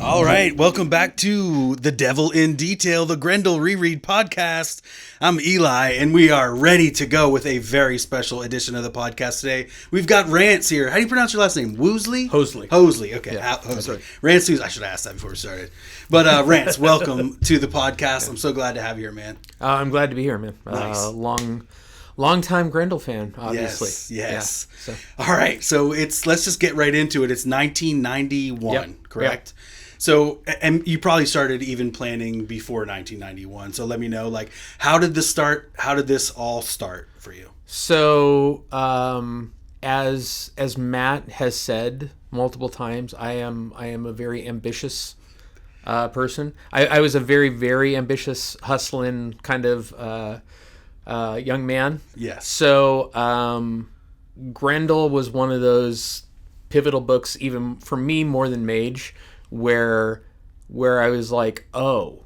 All right, welcome back to The Devil in Detail, the Grendel Reread podcast. I'm Eli, and we are ready to go with a very special edition of the podcast today. We've got Rantz here. How do you pronounce your last name? Woosley? Hoseley, okay. Yeah, Hoseley. Rantz, I should have asked that before we started. But Rantz, welcome to the podcast. I'm so glad to have you here, man. I'm glad to be here, man. Nice. Long-time Grendel fan, obviously. Yes. Yeah, so. All right, so let's just get right into it. It's 1991, correct? Yep. So, and you probably started even planning before 1991. So let me know, like, how did this start? How did this all start for you? So, as Matt has said multiple times, I am a very ambitious person. I was a very, very ambitious, hustling kind of young man. Yes. So, Grendel was one of those pivotal books, even for me more than Mage, where I was like, oh,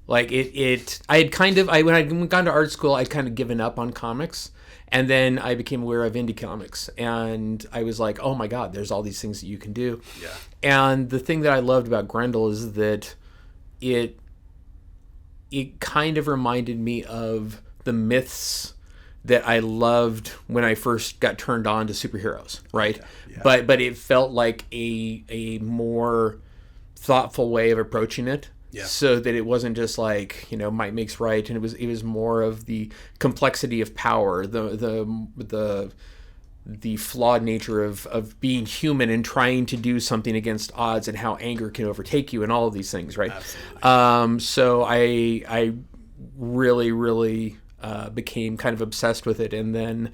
like I had kind of, when I'd gone to art school, I'd kind of given up on comics, and then I became aware of indie comics, and I was like, oh my God, there's all these things that you can do. Yeah. And the thing that I loved about Grendel is that it kind of reminded me of the myths that I loved when I first got turned on to superheroes, right? Yeah. But it felt like a more thoughtful way of approaching it. Yeah. So that it wasn't just like, might makes right, and it was more of the complexity of power, the flawed nature of being human and trying to do something against odds, and how anger can overtake you, and all of these things, right? Absolutely. So I really, really became kind of obsessed with it, and then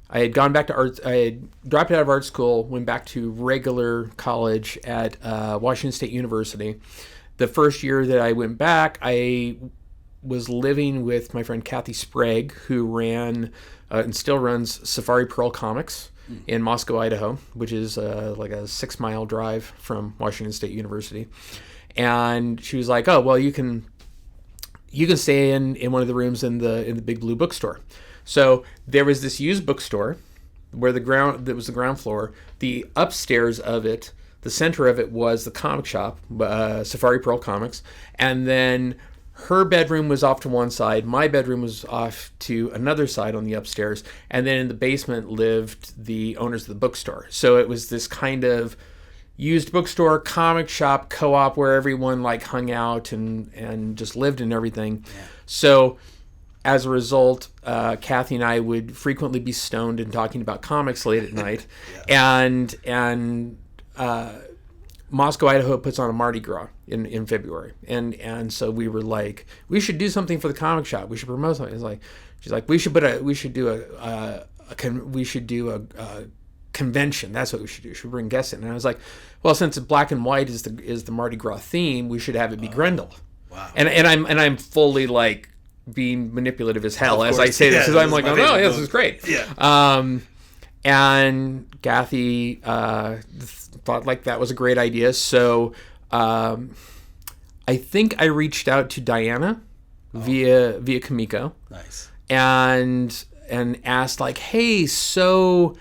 I had gone back to art. I had dropped out of art school, went back to regular college at Washington State University. The first year that I went back, I was living with my friend Kathy Sprague, who ran and still runs Safari Pearl Comics in Moscow, Idaho, which is like a 6-mile drive from Washington State University. And she was like, "Oh, well, you can stay in one of the rooms in the Big Blue bookstore." So there was this used bookstore where that was the ground floor. The upstairs of it, the center of it, was the comic shop, Safari Pearl Comics, and then her bedroom was off to one side, my bedroom was off to another side on the upstairs, and then in the basement lived the owners of the bookstore. So it was this kind of used bookstore, comic shop, co-op where everyone like hung out and just lived and everything. Yeah. So as a result, Kathy and I would frequently be stoned and talking about comics late at night. Yeah. And Moscow, Idaho puts on a Mardi Gras in February. And so we were like, we should do something for the comic shop. We should promote something. It's like, she's like, we should do a convention. That's what we should do. We should bring guests in. And I was like, well, since black and white is the Mardi Gras theme, we should have it be Grendel. Wow. And I'm fully like being manipulative as hell as I say this, because I'm like, oh no, yeah, this is great. Yeah. And Kathy thought like that was a great idea. So I think I reached out to Diana via Kamiko. Nice. And asked like, hey, so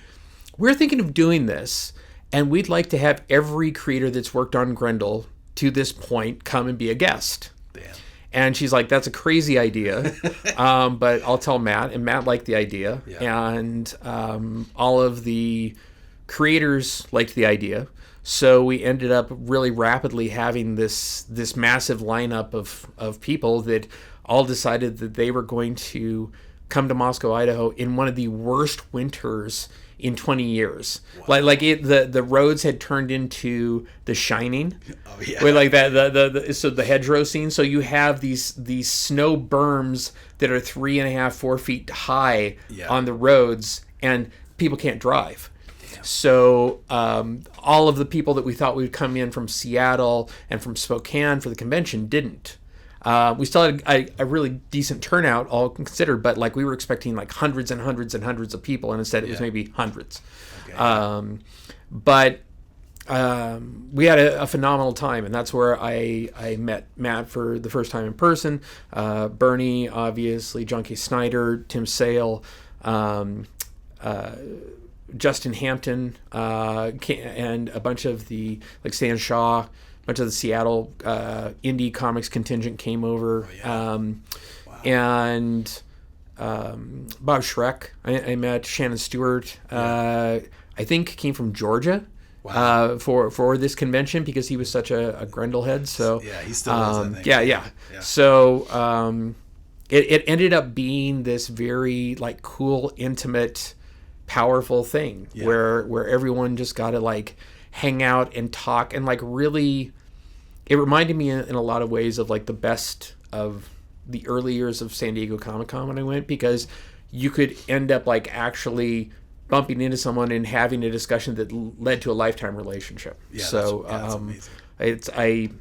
we're thinking of doing this, and we'd like to have every creator that's worked on Grendel to this point come and be a guest. Damn. And she's like, that's a crazy idea, but I'll tell Matt. And Matt liked the idea. Yeah. And all of the creators liked the idea. So we ended up really rapidly having this massive lineup of people that all decided that they were going to come to Moscow, Idaho in one of the worst winters in 20 years. Wow. The roads had turned into The Shining. Oh yeah. With like that so the hedgerow scene. So you have these snow berms that are 3.5-4 feet high on the roads, and people can't drive. Damn. So all of the people that we thought would come in from Seattle and from Spokane for the convention didn't. We still had a really decent turnout, all considered, but like we were expecting like hundreds and hundreds and hundreds of people, and instead it was maybe hundreds. Okay. But we had a phenomenal time, and that's where I met Matt for the first time in person. Bernie, obviously, John K. Snyder, Tim Sale, Justin Hampton, and a bunch of the, like Stan Shaw, a bunch of the Seattle indie comics contingent came over. Wow. And Bob Schreck, I met Shannon Stewart, I think came from Georgia. Wow. For this convention because he was such a Grendel head. So yeah, he still is, I think. Yeah. So it ended up being this very like cool, intimate, powerful thing where everyone just got to like hang out and talk and like really. It reminded me in a lot of ways of like the best of the early years of San Diego Comic-Con when I went, because you could end up like actually bumping into someone and having a discussion that led to a lifetime relationship. Yeah, so that's amazing.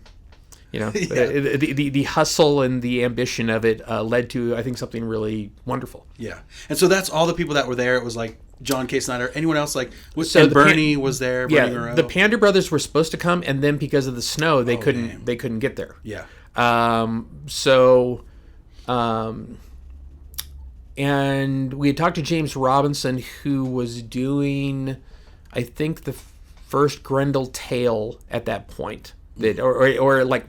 The hustle and the ambition of it led to, I think, something really wonderful. Yeah, and so that's all the people that were there. It was like John K. Snyder. Anyone else like? And Bernie was there. Bernie Mireault. The Panda brothers were supposed to come, and then because of the snow, they couldn't get there. Yeah. And we had talked to James Robinson, who was doing, I think, the first Grendel tale at that point. Or like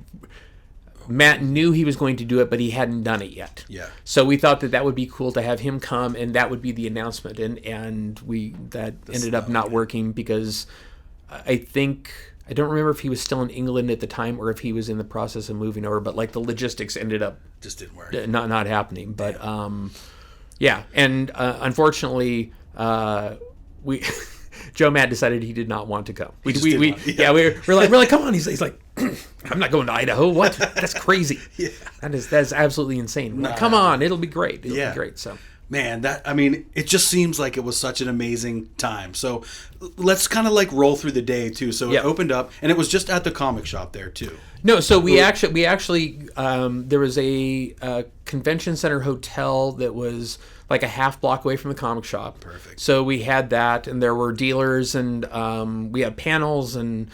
Matt knew he was going to do it, but he hadn't done it yet. Yeah. So we thought that would be cool to have him come, and that would be the announcement. And ended up not working because I don't remember if he was still in England at the time or if he was in the process of moving over. But like the logistics ended up just didn't work. Not happening. But yeah, and unfortunately, Joe Matt decided he did not want to go. We're like, come on. He's like, I'm not going to Idaho. What? That's crazy. Yeah, that's absolutely insane. Like, come on, it'll be great. It'll be great. So. Man, it just seems like it was such an amazing time. So let's kind of like roll through the day too. So it opened up, and it was just at the comic shop there too. No, so we actually there was a convention center hotel that was like a half block away from the comic shop. Perfect. So we had that, and there were dealers, and we had panels and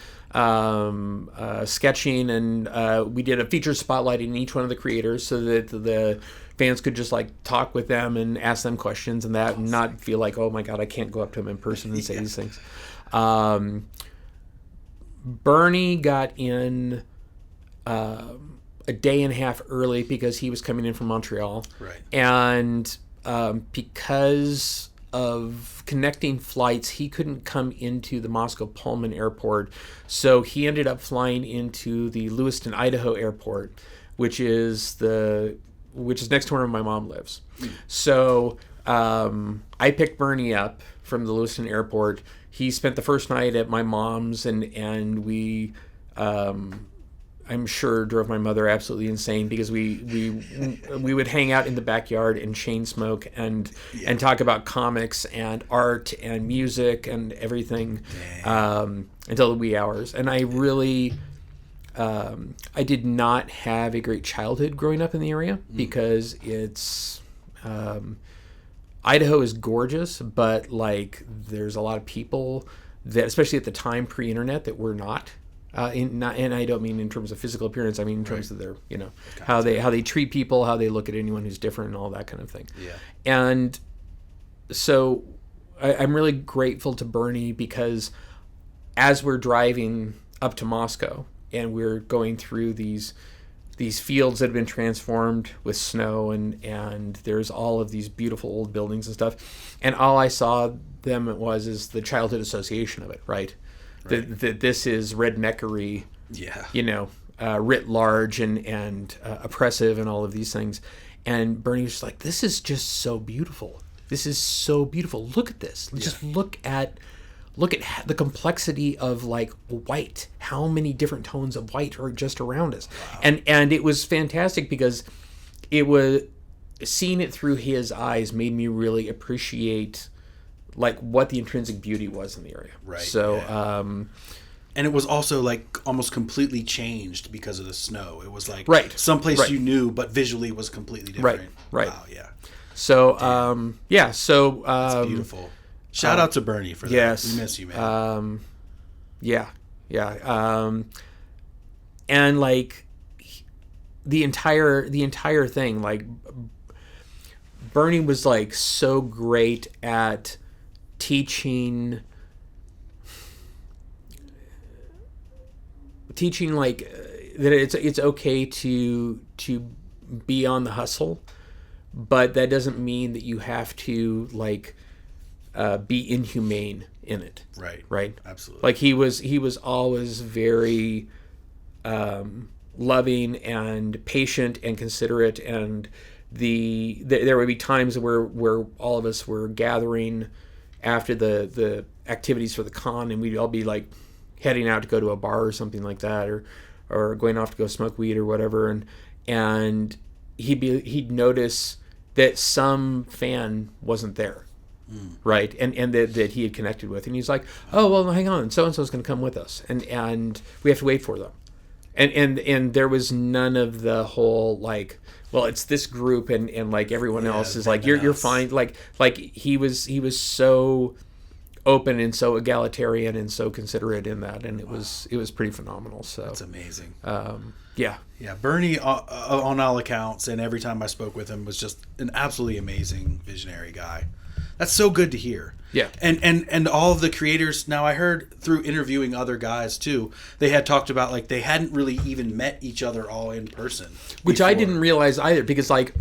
sketching, and we did a featured spotlight in each one of the creators so that the fans could just like talk with them and ask them questions and that, and not feel like, oh my God, I can't go up to them in person and say these things. Bernie got in a day and a half early because he was coming in from Montreal. Right. And because of connecting flights, he couldn't come into the Moscow Pullman airport. So he ended up flying into the Lewiston, Idaho airport, which is next to where my mom lives. So I picked Bernie up from the Lewiston airport. He spent the first night at my mom's, and we, I'm sure, drove my mother absolutely insane because we would hang out in the backyard and chain smoke and talk about comics and art and music and everything until the wee hours. And I really... I did not have a great childhood growing up in the area because it's Idaho is gorgeous, but like there's a lot of people that, especially at the time pre-internet, that were not. And I don't mean in terms of physical appearance. I mean in terms of their, how they treat people, how they look at anyone who's different, and all that kind of thing. Yeah. And so I'm really grateful to Bernie because as we're driving up to Moscow, and we're going through these fields that have been transformed with snow, and there's all of these beautiful old buildings and stuff. And all I saw is the childhood association of it, right? That this is redneckery, writ large and oppressive and all of these things. And Bernie was just like, this is just so beautiful. This is so beautiful. Look at this. Just look at the complexity of like white. How many different tones of white are just around us? Wow. And it was fantastic because it was seeing it through his eyes made me really appreciate like what the intrinsic beauty was in the area. Right. So, and it was also like almost completely changed because of the snow. It was like someplace you knew, but visually was completely different. Right. Wow. Yeah. So, That's beautiful. Shout out to Bernie for that. Yes. We miss you, man. Yeah. And like the entire thing, like Bernie was like so great at teaching like that it's okay to be on the hustle, but that doesn't mean that you have to like be inhumane in it. Right. Absolutely. Like he was always very loving and patient and considerate, and there would be times where all of us were gathering after the activities for the con, and we'd all be like heading out to go to a bar or something like that, or going off to go smoke weed or whatever, and he'd notice that some fan wasn't there. Right, and that he had connected with, and he's like, oh well, hang on, so and so's going to come with us, and we have to wait for them, and there was none of the whole like, well, it's this group and like everyone else is like you're fine, like he was so open and so egalitarian and so considerate in that, and it was pretty phenomenal. So that's amazing. Yeah, Bernie, on all accounts, and every time I spoke with him, was just an absolutely amazing visionary guy. That's so good to hear. Yeah. And all of the creators, now I heard through interviewing other guys too, they had talked about like they hadn't really even met each other all in person. Which I didn't realize either, because like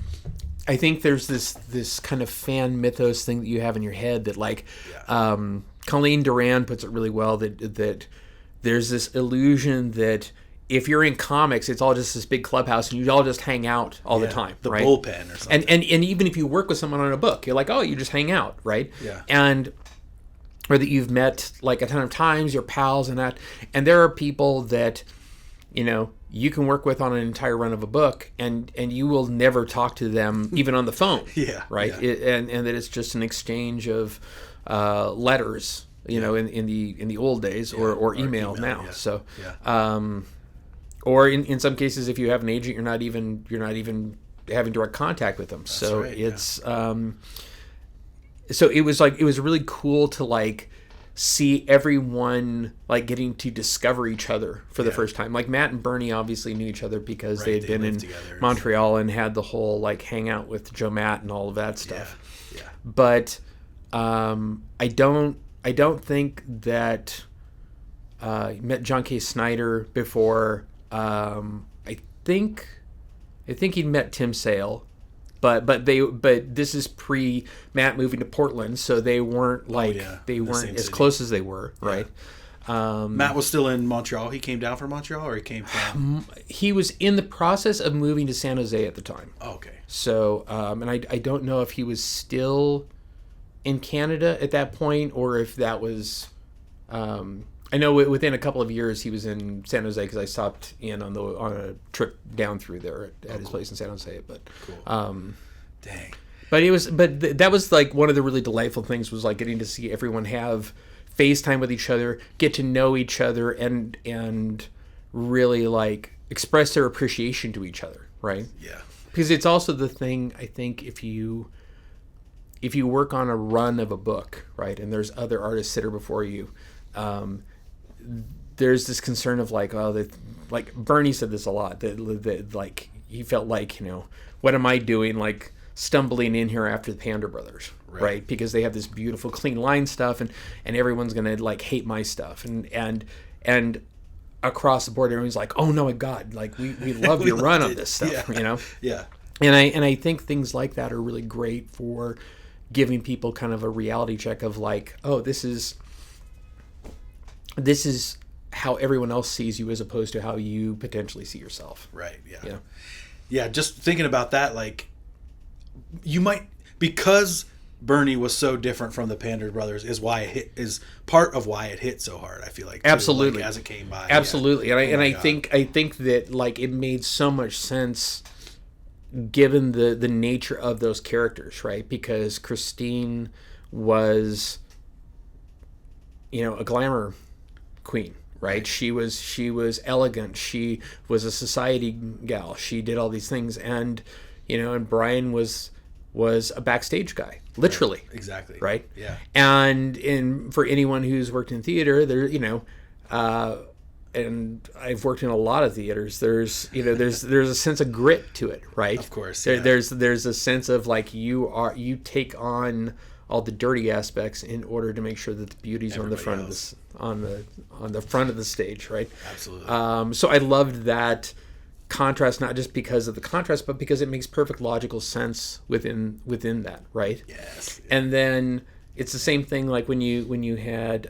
I think there's this kind of fan mythos thing that you have in your head that like Colleen Doran puts it really well, that there's this illusion that if you're in comics, it's all just this big clubhouse and you all just hang out all the time. The right? bullpen or something. And even if you work with someone on a book, you're like, oh, you just hang out, right? Yeah. Or that you've met like a ton of times, you're pals and that. And there are people that, you know, you can work with on an entire run of a book and you will never talk to them even on the phone. Yeah. Right. Yeah. And that it's just an exchange of letters, you know, in the old days, or email now. Yeah. So, yeah. Or in some cases, if you have an agent, you're not even having direct contact with them. That's so right, it's so it was really cool to like see everyone like getting to discover each other for the first time. Like Matt and Bernie obviously knew each other because they had been in Montreal and had the whole like hangout with Joe Matt and all of that stuff. Yeah. But I don't think that met John K. Snyder before. I think he'd met Tim Sale, but this is pre Matt moving to Portland, so they weren't they weren't as close as they were, right? Matt was still in Montreal. He came down from Montreal, or he came from? He was in the process of moving to San Jose at the time. Oh, okay. So, and I don't know if he was still in Canada at that point, or if that was. I know within a couple of years he was in San Jose because I stopped in on a trip down through there at his place in San Jose. But cool. Dang. But that was like one of the really delightful things, was like getting to see everyone have FaceTime with each other, get to know each other, and really like express their appreciation to each other, right? Yeah. Because it's also the thing, I think, if you work on a run of a book, right, and there's other artists that are before you. There's this concern of like, oh, like Bernie said this a lot, that like he felt like, you know, what am I doing, like stumbling in here after the Panda Brothers, right? Because they have this beautiful clean line stuff, and everyone's gonna like hate my stuff, and across the board everyone's like, oh no, my God, like we love your run on this stuff, you know? Yeah. And I think things like that are really great for giving people kind of a reality check of like, oh, this is how everyone else sees you as opposed to how you potentially see yourself. Right. Yeah. Yeah. Just thinking about that, like you might, because Bernie was so different from the Panda Brothers, is part of why it hit so hard. I feel like too, absolutely, like, as it came by. Absolutely. Yeah. And I think that like it made so much sense given the nature of those characters, right? Because Christine was, you know, a glamour queen, right? She was elegant. She was a society gal. She did all these things, and you know, and Brian was a backstage guy, literally. Right. Exactly. Right. Yeah. And for anyone who's worked in theater, there, you know, I've worked in a lot of theaters. There's a sense of grit to it, right? Of course. Yeah. Yeah. There's a sense of like you take on all the dirty aspects in order to make sure that the beauty's on the front of this on the front of the stage, right? Absolutely. So I loved that contrast, not just because of the contrast, but because it makes perfect logical sense within that, right? Yes. And then it's the same thing like when you had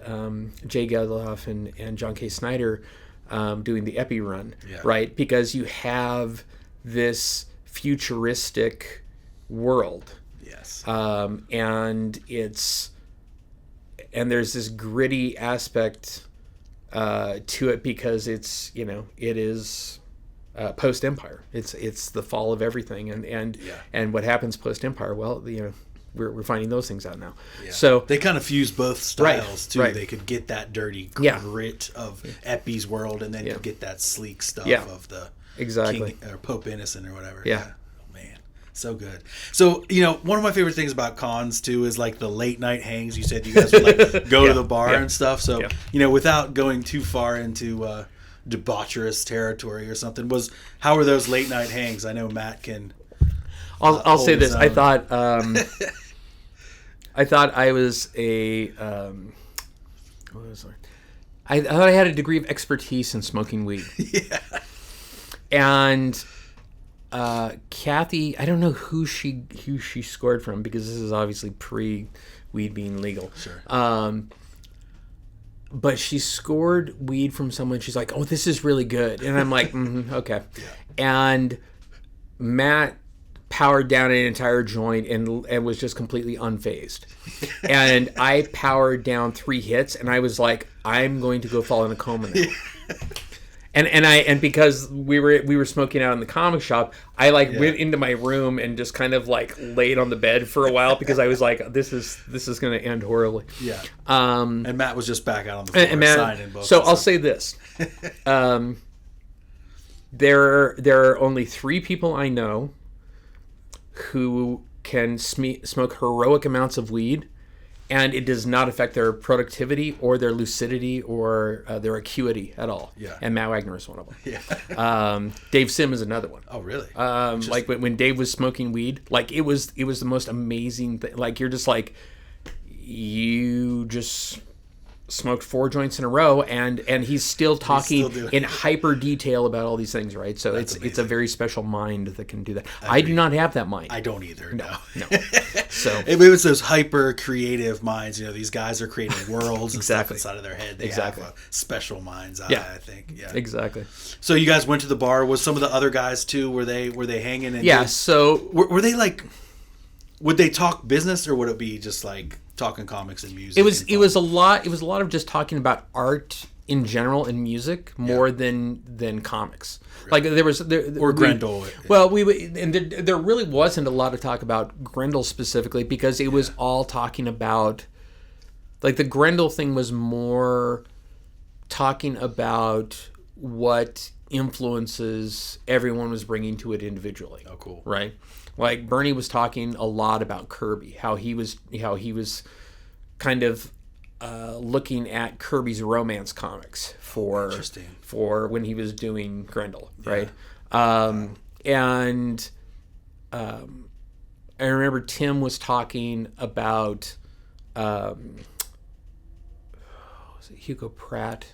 Jay Geldof and John K. Snyder doing the Epi run, right? Because you have this futuristic world. Yes. And there's this gritty aspect to it because it is post Empire. It's the fall of everything, and what happens post Empire. Well, we're finding those things out now. Yeah. So they kind of fuse both styles too. Right. They could get that dirty grit of Epi's world, and then you get that sleek stuff of the exactly King, or Pope Innocent or whatever. Yeah. Oh, man, so good. So one of my favorite things about cons too is like the late night hangs. You said you guys would like go to the bar and stuff. So without going too far into debaucherous territory or something, how were those late night hangs? I know Matt can. I'll say this. I thought I was I thought I had a degree of expertise in smoking weed. Yeah. And Kathy, I don't know who she scored from because this is obviously pre-weed being legal. Sure. But she scored weed from someone. She's like, "Oh, this is really good," and I'm like, "Okay." Yeah. And Matt powered down an entire joint and was just completely unfazed. And I powered down 3 hits, and I was like, I'm going to go fall in a coma now. And because we were smoking out in the comic shop, I went into my room and just kind of like laid on the bed for a while because I was like, this is going to end horribly. Yeah. And Matt was just back out on the floor signing books. So I'll say this. There are only 3 people I know who can smoke heroic amounts of weed, and it does not affect their productivity or their lucidity or their acuity at all. Yeah. And Matt Wagner is one of them. Yeah. Dave Sim is another one. Oh, really? Like when Dave was smoking weed, like it was the most amazing thing. Like you're just like, you just smoked 4 joints in a row, and he's still talking in hyper detail about all these things, right? So it's a very special mind that can do that. I do not have that mind. I don't either. No. So it was those hyper creative minds. These guys are creating worlds and stuff inside of their head. They have a special mind's eye, I think. Yeah, exactly. So you guys went to the bar. Was some of the other guys too? Were they hanging? And So were they like? Would they talk business, or would it be just like talking comics and music? It was a lot of just talking about art in general and music more than comics. Like there Grendel. There really wasn't a lot of talk about Grendel specifically because it was all talking about, like, the Grendel thing was more talking about what influences everyone was bringing to it individually. Oh, cool. Right? Like Bernie was talking a lot about Kirby, how he was kind of looking at Kirby's romance comics for when he was doing Grendel, right? And I remember Tim was talking about was it Hugo Pratt?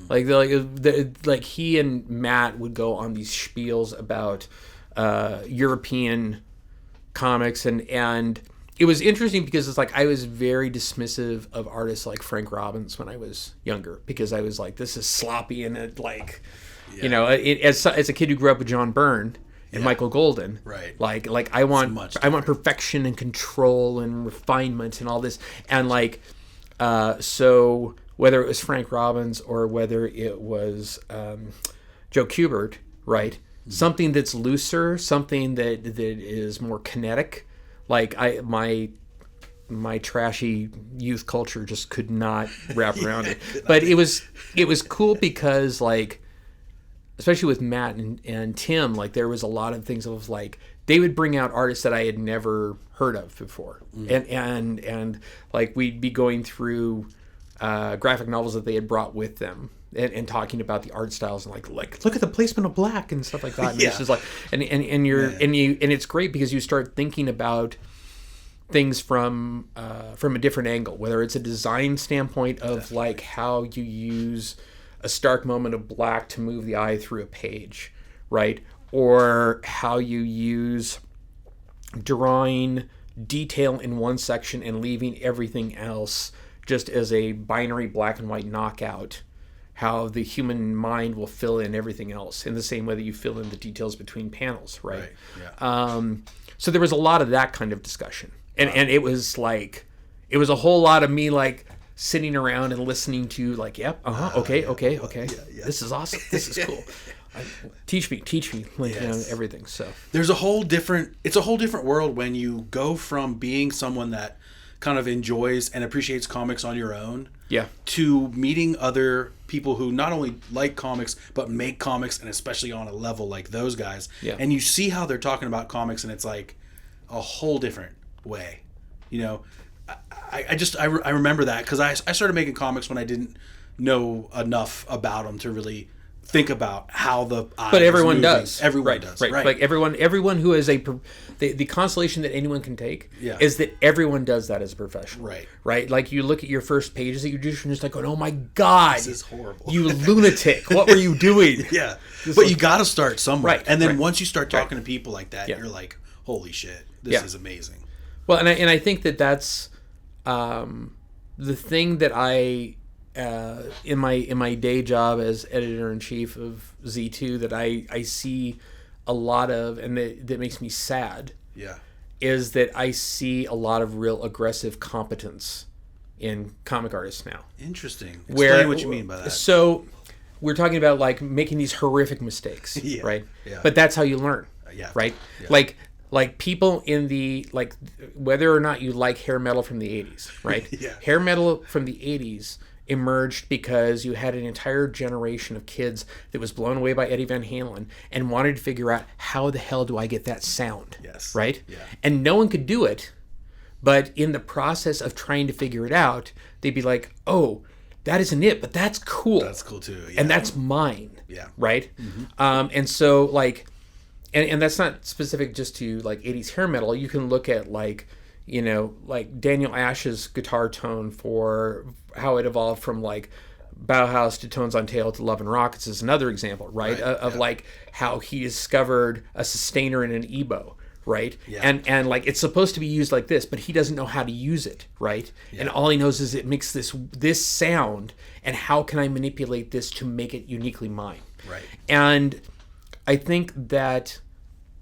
Like he and Matt would go on these spiels about European comics, and it was interesting because it's like I was very dismissive of artists like Frank Robbins when I was younger because I was like, this is sloppy and as a kid who grew up with John Byrne and Michael Golden, right? Like I want perfection and control and refinement and all this, and so whether it was Frank Robbins or whether it was Joe Kubert, right? Mm-hmm. Something that's looser, something that is more kinetic. Like my trashy youth culture just could not wrap around it. But it was cool because, like, especially with Matt and Tim, like there was a lot of things of like they would bring out artists that I had never heard of before, and like we'd be going through graphic novels that they had brought with them and talking about the art styles and like look at the placement of black and stuff like that. And Yeah. it's just like and it's great because you start thinking about things from a different angle, whether it's a design standpoint of like how you use a stark moment of black to move the eye through a page, right? Or how you use drawing detail in one section and leaving everything else just as a binary black and white knockout, how the human mind will fill in everything else in the same way that you fill in the details between panels, right? Yeah. So there was a lot of that kind of discussion. And it was like, it was a whole lot of me like sitting around and listening to like, yep, okay. This is awesome. This is cool. Teach me, like, everything. So it's a whole different world when you go from being someone that kind of enjoys and appreciates comics on your own, to meeting other people who not only like comics but make comics, and especially on a level like those guys. And you see how they're talking about comics, and it's like a whole different way. I remember that because I started making comics when I didn't know enough about them to really think about how the eye but everyone is does. Everyone does. Right. Like everyone who is the consolation that anyone can take is that everyone does that as a professional. Right. Like you look at your first pages that you do, and you're just like, oh my God, this is horrible. You lunatic! What were you doing? But you got to start somewhere. Right. And then once you start talking to people like that, you're like, holy shit, this is amazing. Well, and I think that's the thing that I in my day job as editor-in-chief of Z2 that I see a lot of, and that makes me sad, is that I see a lot of real aggressive competence in comic artists now. Interesting. Explain what you mean by that. So we're talking about like making these horrific mistakes, right? But that's how you learn, right? Like people in the, like, whether or not you like hair metal from the 80s, right? Hair metal from the 80s emerged because you had an entire generation of kids that was blown away by Eddie Van Halen and wanted to figure out, how the hell do I get that sound? Right? And no one could do it, but in the process of trying to figure it out, they'd be like, oh, that isn't it, but that's cool. That's cool too. And that's mine. Right? Mm-hmm. And so, like, and that's not specific just to like 80s hair metal. You can look at like Daniel Ash's guitar tone for how it evolved from like Bauhaus to Tones on Tail to Love and Rockets is another example, right? Of like how he discovered a sustainer in an ebow, right? And like it's supposed to be used like this, but he doesn't know how to use it, right? And all he knows is it makes this sound, and how can I manipulate this to make it uniquely mine? Right. And I think that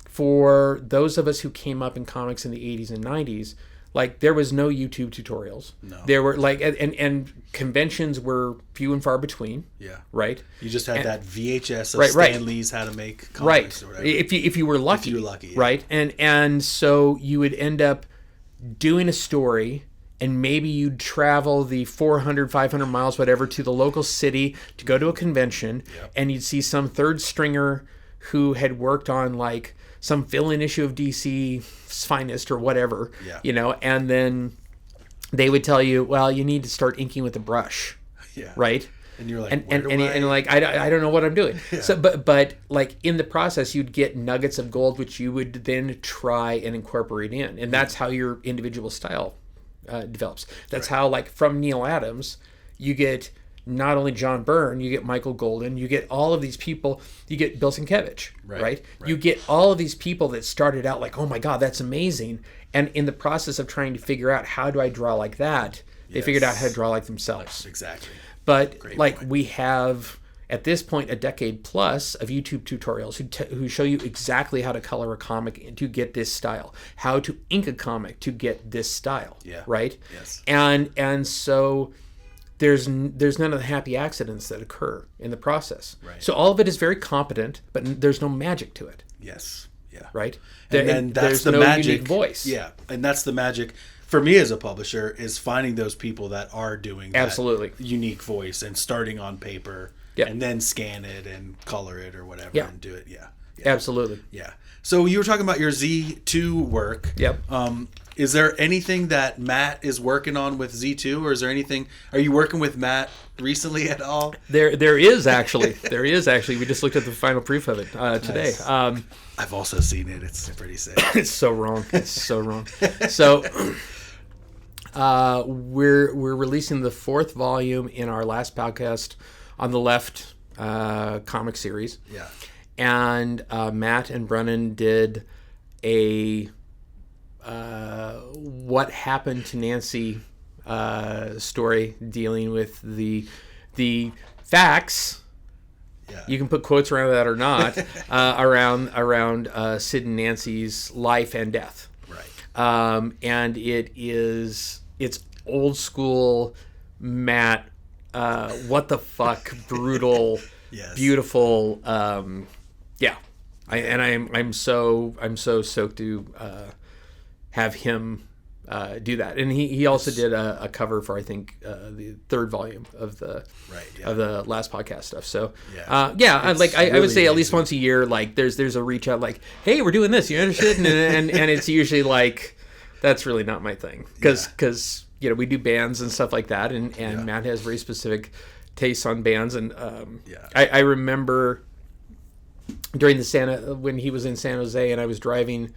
for those of us who came up in comics in the 80s and 90s, like there was no YouTube tutorials. No. There were like, and conventions were few and far between. Right. You just had that VHS of Stan Lee's How to Make Comics or whatever. If you were lucky. If you were lucky. Right. And so you would end up doing a story, and maybe you'd travel the 400, 500 miles, whatever, to the local city to go to a convention, and you'd see some third stringer who had worked on like some fill-in issue of DC's Finest or whatever, and then they would tell you, well, you need to start inking with a brush, right? And you're like, and like, I don't know what I'm doing. So, but like in the process, you'd get nuggets of gold, which you would then try and incorporate in, and that's how your individual style develops. That's how, like, from Neil Adams, you get not only John Byrne, you get Michael Golden, you get all of these people, you get Bill Sienkiewicz, right? You get all of these people that started out like, oh my God, that's amazing. And in the process of trying to figure out, how do I draw like that, they figured out how to draw like themselves. Exactly. But we have, at this point, a decade plus of YouTube tutorials who show you exactly how to color a comic to get this style, how to ink a comic to get this style, right? Yes. And so there's none of the happy accidents that occur in the process. Right. So all of it is very competent, but there's no magic to it. Yes. Yeah. Right? And then that's the magic. Unique voice. Yeah. And that's the magic for me as a publisher, is finding those people that are doing that unique voice and starting on paper and then scan it and color it or whatever and do it. Yeah. Absolutely. Yeah. So you were talking about your Z2 work. Yep. Is there anything that Matt is working on with Z2, or is there anything? Are you working with Matt recently at all? There is actually. We just looked at the final proof of it today. Nice. I've also seen it. It's pretty sick. It's so wrong. So we're releasing the 4th volume in our last podcast on the left comic series. Yeah. And Matt and Brennan did a what happened to Nancy story dealing with the facts. Yeah. You can put quotes around that or not, around Sid and Nancy's life and death. Right. And it's old school Matt, what the fuck, brutal, Yes. beautiful. Yeah. I'm so stoked to have him do that. And he also did a cover for, I think, the 3rd volume of the of the last podcast stuff. So I would say at least once a year, like there's a reach out, like, hey, we're doing this, you interested? And it's usually like, that's really not my thing, because we do bands and stuff like that, and Matt has very specific tastes on bands, and I remember during when he was in San Jose and I was driving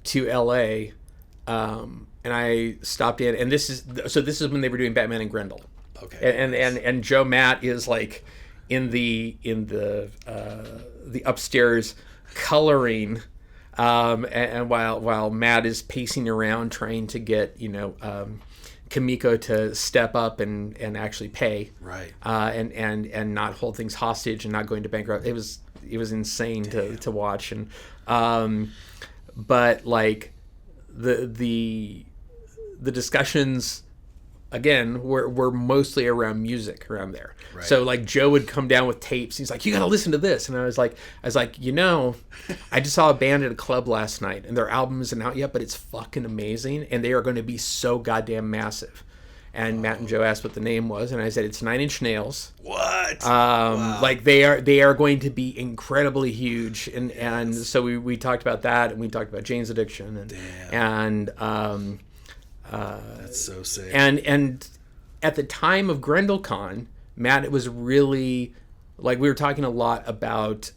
to LA, and I stopped in, and this is when they were doing Batman and Grendel. Okay. And Joe Matt is like in the upstairs coloring, and while Matt is pacing around trying to get Kimiko to step up and actually pay, right, and not hold things hostage and not going to bankrupt. It was insane to watch, and but like the discussions again were mostly around music around there. Right. So like Joe would come down with tapes. He's like, you got to listen to this, and I was like, I just saw a band at a club last night, and their album isn't out yet, but it's fucking amazing, and they are going to be so goddamn massive. And Matt and Joe asked what the name was, and I said it's 9 Inch Nails. What? Wow. Like they are going to be incredibly huge, and so we talked about that, and we talked about Jane's Addiction, and that's so sick. And at the time of GrendelCon, Matt, it was really like we were talking a lot about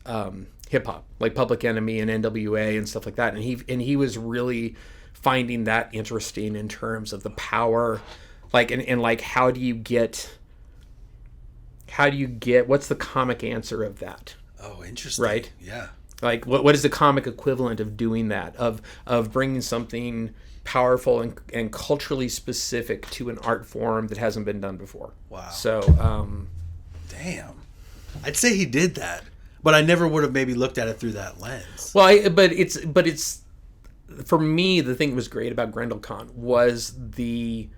hip hop, like Public Enemy and NWA and stuff like that, and he was really finding that interesting in terms of the power. Like and like how do you get what's the comic answer of that? Oh, interesting. Right? Yeah. Like what is the comic equivalent of doing that, of bringing something powerful and culturally specific to an art form that hasn't been done before? Wow. So damn, I'd say he did that, but I never would have maybe looked at it through that lens. Well, but it's for me, the thing that was great about GrendelCon was the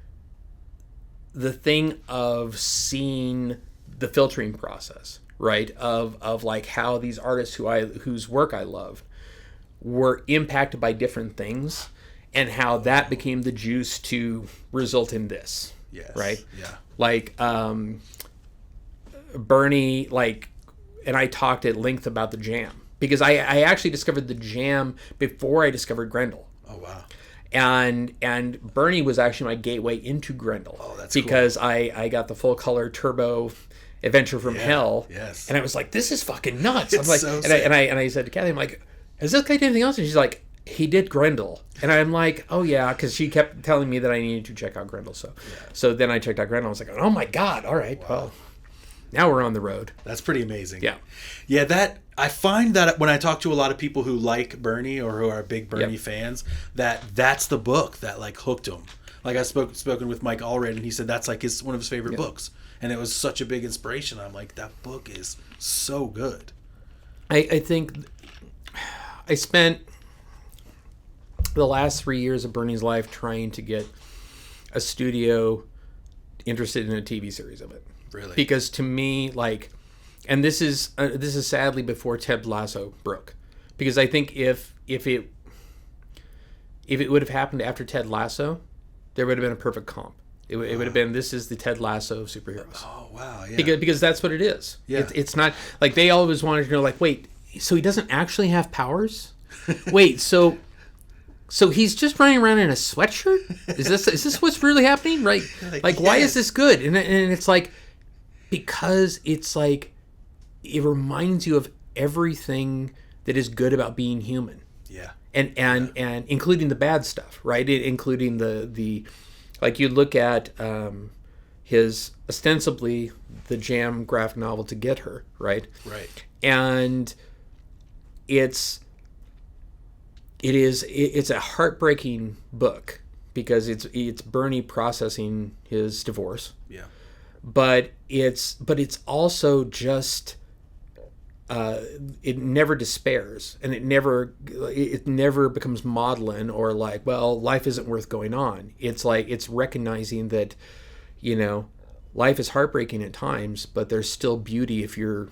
thing of seeing the filtering process, right? Of like how these artists whose work I loved were impacted by different things, and how that became the juice to result in this. Yes. Right? Yeah. Like Bernie, like, and I talked at length about the Jam, because I actually discovered the Jam before I discovered Grendel. Oh wow. And Bernie was actually my gateway into Grendel. Oh, that's because cool. I got the full color turbo Adventure from Hell. Yes. And I was like, this is fucking nuts. It's I'm like, so sick. And I said to Kathy, I'm like, has this guy done anything else? And she's like, he did Grendel. And I'm like, oh yeah, because she kept telling me that I needed to check out Grendel. So then I checked out Grendel. I was like, oh my god, all right, well, now we're on the road. That's pretty amazing. Yeah. That I find that when I talk to a lot of people who like Bernie or who are big Bernie fans, that's the book that like hooked them. Like I spoken with Mike Allred, and he said that's like one of his favorite books, and it was such a big inspiration. I'm like, that book is so good. I think I spent the last 3 years of Bernie's life trying to get a studio interested in a TV series of it. Really? Because to me, like, and this is sadly before Ted Lasso broke, because I think if it would have happened after Ted Lasso, there would have been a perfect comp. It would have been, this is the Ted Lasso of superheroes. Oh wow, yeah. Because that's what it is. Yeah. It's not like they always wanted to know, like, wait, so he doesn't actually have powers? Wait, so he's just running around in a sweatshirt? Is this what's really happening? Right? Like, why is this good? And it's like, because it's like, it reminds you of everything that is good about being human. Yeah. And including the bad stuff, right? Including the like, you look at his ostensibly the Jam graphic novel To Get Her, right? Right. And it's a heartbreaking book because it's Bernie processing his divorce. Yeah. But it's also just it never despairs, and it never becomes maudlin or like, well, life isn't worth going on. It's like, it's recognizing that, life is heartbreaking at times, but there's still beauty if you're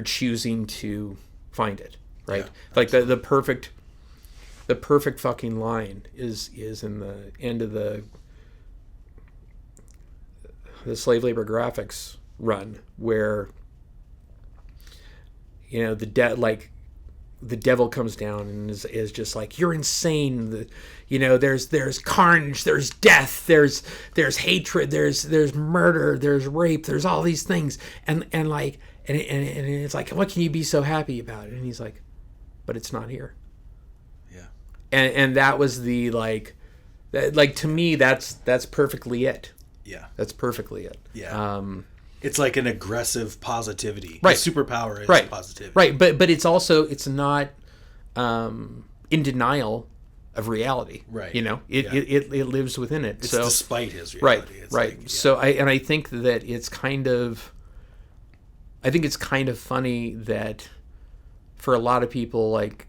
choosing to find it, right? Yeah, like the perfect fucking line is in the end of the slave labor graphics run, where the devil comes down and is just like, you're insane. There's carnage, there's death, there's hatred, there's murder, there's rape, there's all these things, and it's like, what can you be so happy about? And he's like, but it's not here. Yeah. And that was the like to me, that's perfectly it. Yeah. That's perfectly it. Yeah. It's like an aggressive positivity. Right. The superpower is positivity. Right. But it's also, it's not in denial of reality. Right. It lives within it. It's so despite his reality. It's right. Like, yeah. So I think that it's kind of funny that for a lot of people, like,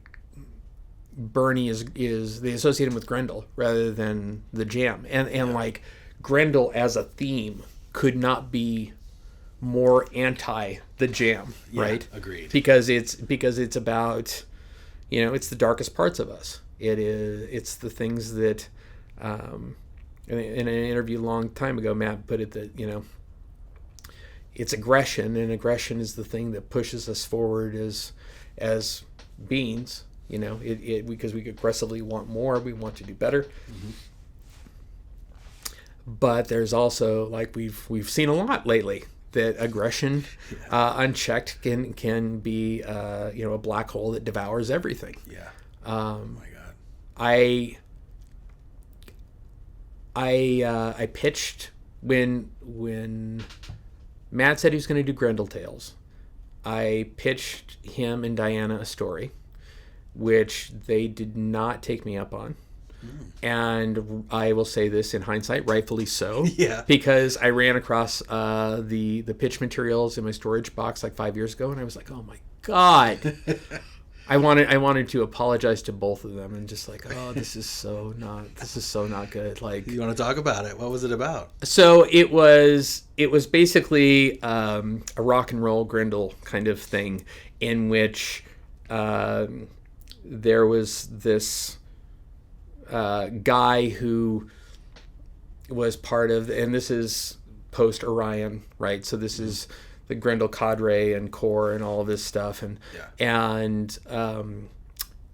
Bernie is they associate him with Grendel rather than the Jam, and like, Grendel as a theme could not be more anti the Jam, right? Agreed. Because it's about, it's the darkest parts of us. It's the things that in an interview a long time ago, Matt put it that, it's aggression, and aggression is the thing that pushes us forward as beings, because we aggressively want more, we want to do better. Mm-hmm. But there's also, like, we've seen a lot lately, that aggression unchecked can be a black hole that devours everything. Yeah. Oh my God. I pitched when Matt said he was going to do Grendel Tales. I pitched him and Diana a story, which they did not take me up on. And I will say this in hindsight, rightfully so. Yeah. Because I ran across the pitch materials in my storage box like 5 years ago, and I was like, oh my God. I wanted to apologize to both of them and just like, oh, this is so not good. Like, you want to talk about it? What was it about? So it was basically a rock and roll Grendel kind of thing, in which there was this guy who was part of, and this is post Orion, right? So this is the Grendel cadre and core and all of this stuff, and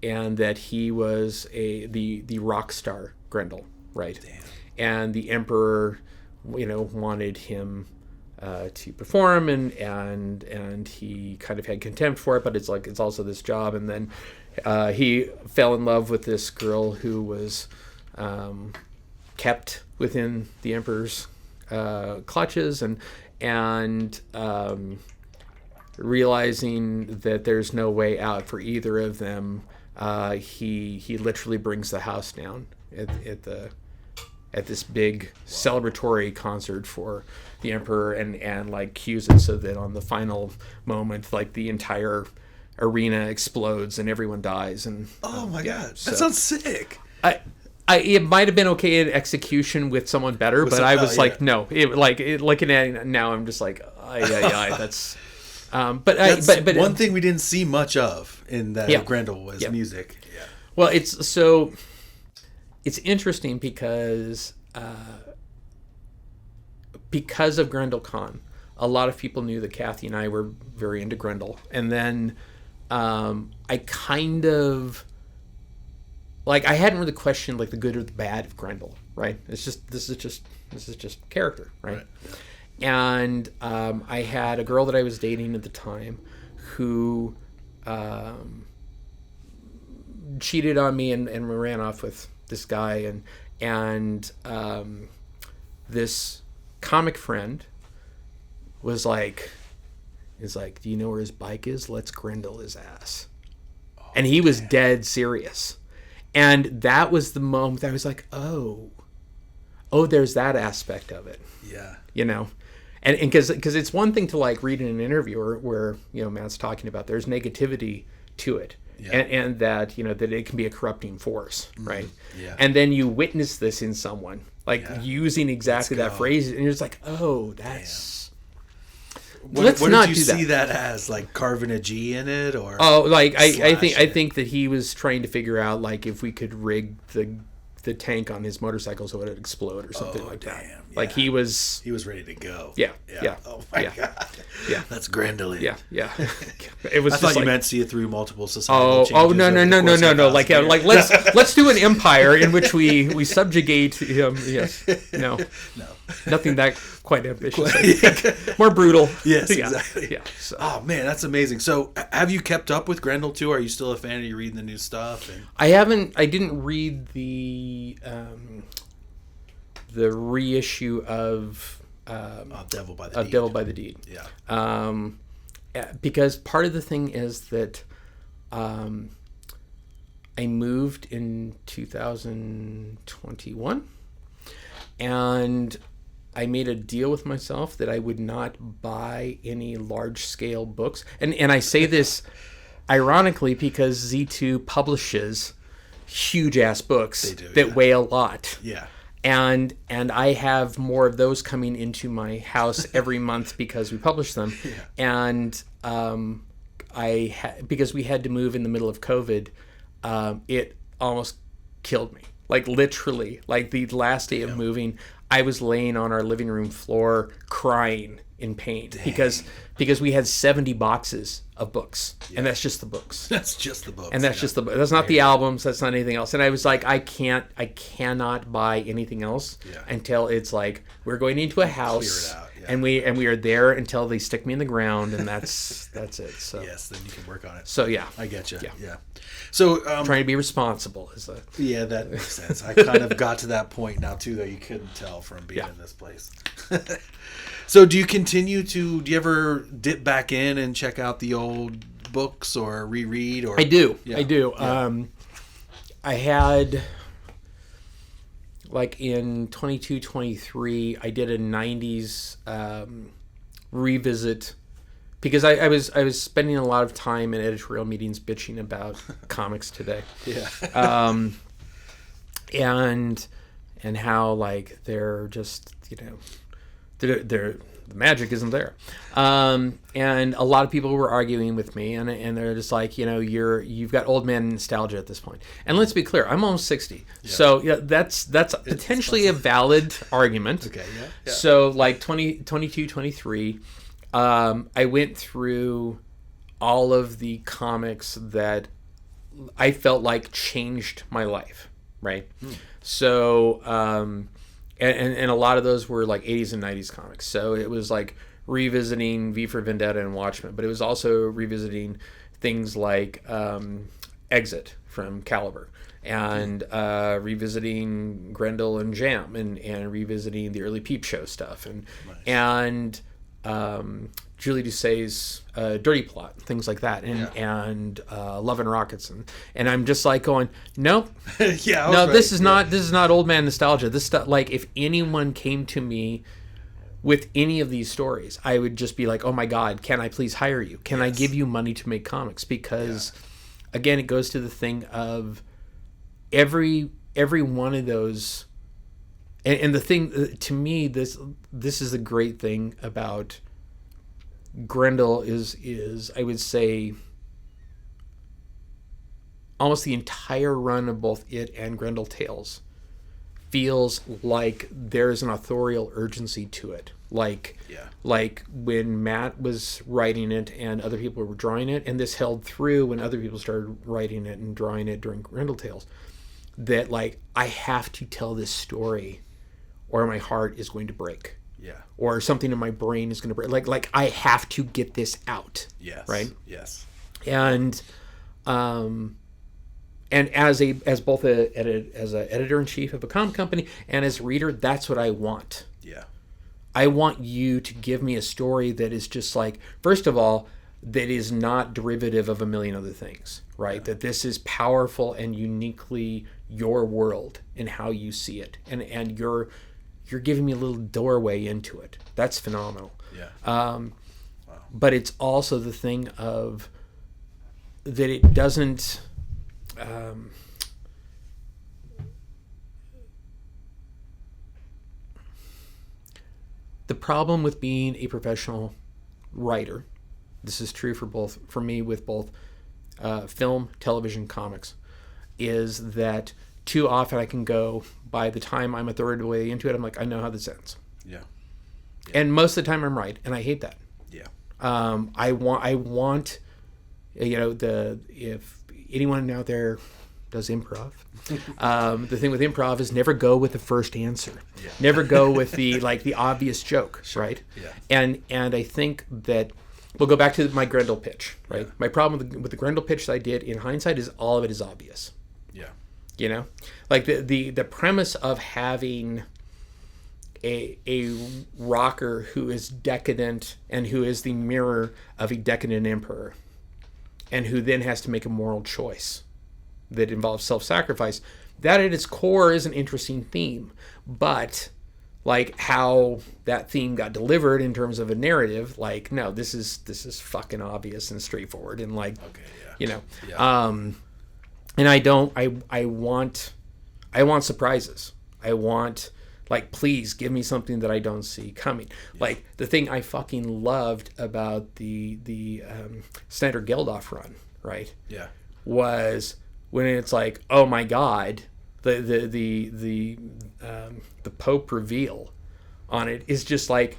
that he was the rock star Grendel, right? Damn. And the Emperor, wanted him to perform, and he kind of had contempt for it, but it's like, it's also this job. And then he fell in love with this girl who was kept within the Emperor's clutches, and realizing that there's no way out for either of them, he literally brings the house down at this big celebratory concert for the Emperor, and like cues it so that on the final moment, like, the entire arena explodes and everyone dies. And oh my God, that sounds sick. It might have been okay in execution with someone better, but I was like, no. Looking at it now, I'm just like, that's. But one thing we didn't see much of in that Grendel was music. Yeah. Well, it's interesting because of GrendelCon, a lot of people knew that Kathy and I were very into Grendel, and then I kind of like, I hadn't really questioned like the good or the bad of Grendel, right? This is just character, right? And I had a girl that I was dating at the time who cheated on me and ran off with this guy, and this comic friend was like, do you know where his bike is? Let's Grendel his ass. And he was dead serious. And that was the moment I was like, oh, there's that aspect of it. Yeah. You know? And because it's one thing to like read in an interview where you know, Matt's talking about there's negativity to it. Yeah. And that, you know, that it can be a corrupting force, right? Yeah. And then you witness this in someone, like using exactly that phrase, and you're just like, oh, that's... What did you see that as? Like carving a G in it, or I think that he was trying to figure out like if we could rig the tank on his motorcycle so it would explode or something like that. Yeah. Like he was ready to go. Yeah. Oh my god. Yeah. That's Grendel. Yeah. It was. I just thought you like, meant see it through multiple societal changes. No. Like let's do an empire in which we subjugate him. Yes. No. Nothing that quite ambitious. More brutal. Yes, exactly. Yeah. So. Oh man, that's amazing. So, have you kept up with Grendel too? Are you still a fan? Are you reading the new stuff? I haven't. I didn't read the reissue of Devil by the Deed. Yeah. Because part of the thing is that I moved in 2021, and I made a deal with myself that I would not buy any large-scale books. And I say this ironically because Z2 publishes huge-ass books weigh a lot. Yeah. And I have more of those coming into my house every month because we publish them. Yeah. And because we had to move in the middle of COVID, it almost killed me. Like literally, like the last day of moving, I was laying on our living room floor crying in pain. Dang. because we had 70 boxes of books, and that's just the books. That's just the books. And that's just the books. That's not the albums. That's not anything else. And I was like, I cannot buy anything else until it's like we're going into a house. Clear it out. Yeah. And we are there until they stick me in the ground, and that's it. So yes, then you can work on it. So yeah, I get you. Yeah. So trying to be responsible is a that makes sense. I kind of got to that point now too, though. You couldn't tell from being in this place. So do you ever dip back in and check out the old books or reread? Or I do. Yeah. I had, like in 22, 23, I did a 90s revisit because I was spending a lot of time in editorial meetings bitching about comics today. Yeah. And how like they're just, you know, the magic isn't there, and a lot of people were arguing with me, and they're just like, you know, you've got old man nostalgia at this point. And let's be clear, I'm almost 60, so that's potentially a valid argument. Okay, yeah. So like 22, 23, I went through all of the comics that I felt like changed my life, right? So and a lot of those were like 80s and 90s comics. So it was like revisiting V for Vendetta and Watchmen, but it was also revisiting things like Exit from Caliber, and revisiting Grendel and Jam, and revisiting the early Peep Show stuff, and Julie Doucet's Dirty Plot, things like that, and Love and Rockets, and I'm just like going, nope, this is not old man nostalgia. This stuff, like if anyone came to me with any of these stories, I would just be like, oh my God, can I please hire you? Can I give you money to make comics? Because again, it goes to the thing of every one of those, and the thing to me, this is the great thing about Grendel is I would say almost the entire run of both it and Grendel Tales feels like there's an authorial urgency to it. Like when Matt was writing it and other people were drawing it, and this held through when other people started writing it and drawing it during Grendel Tales, that like, I have to tell this story or my heart is going to break. Yeah. Or something in my brain is going to break. Like I have to get this out. Yes. Right? Yes. And as both as a editor-in-chief of a comic company and as a reader, that's what I want. Yeah. I want you to give me a story that is just like, first of all, that is not derivative of a million other things, right? Yeah. That this is powerful and uniquely your world and how you see it, and you're giving me a little doorway into it. That's phenomenal. Yeah. Wow. But it's also the thing of that it doesn't. The problem with being a professional writer, this is true for me with both film, television, comics, is that too often I can go, by the time I'm a third way into it, I'm like, I know how this ends. Yeah. And most of the time I'm right, and I hate that. Yeah. I want, if anyone out there does improv, the thing with improv is never go with the first answer. Yeah. Never go with the obvious joke, sure. Right? Yeah. And I think that we'll go back to my Grendel pitch, right? Yeah. My problem with the Grendel pitch that I did in hindsight is all of it is obvious. Yeah. Like the premise of having a rocker who is decadent and who is the mirror of a decadent emperor, and who then has to make a moral choice that involves self-sacrifice, that at its core is an interesting theme. But like how that theme got delivered in terms of a narrative, like, no, this is fucking obvious and straightforward, and like, okay, yeah. And I want surprises. I want, like, please give me something that I don't see coming. Yeah. Like the thing I fucking loved about the Snyder Geldof run, right? Yeah. Was when it's like, oh my God, the Pope reveal on it is just like,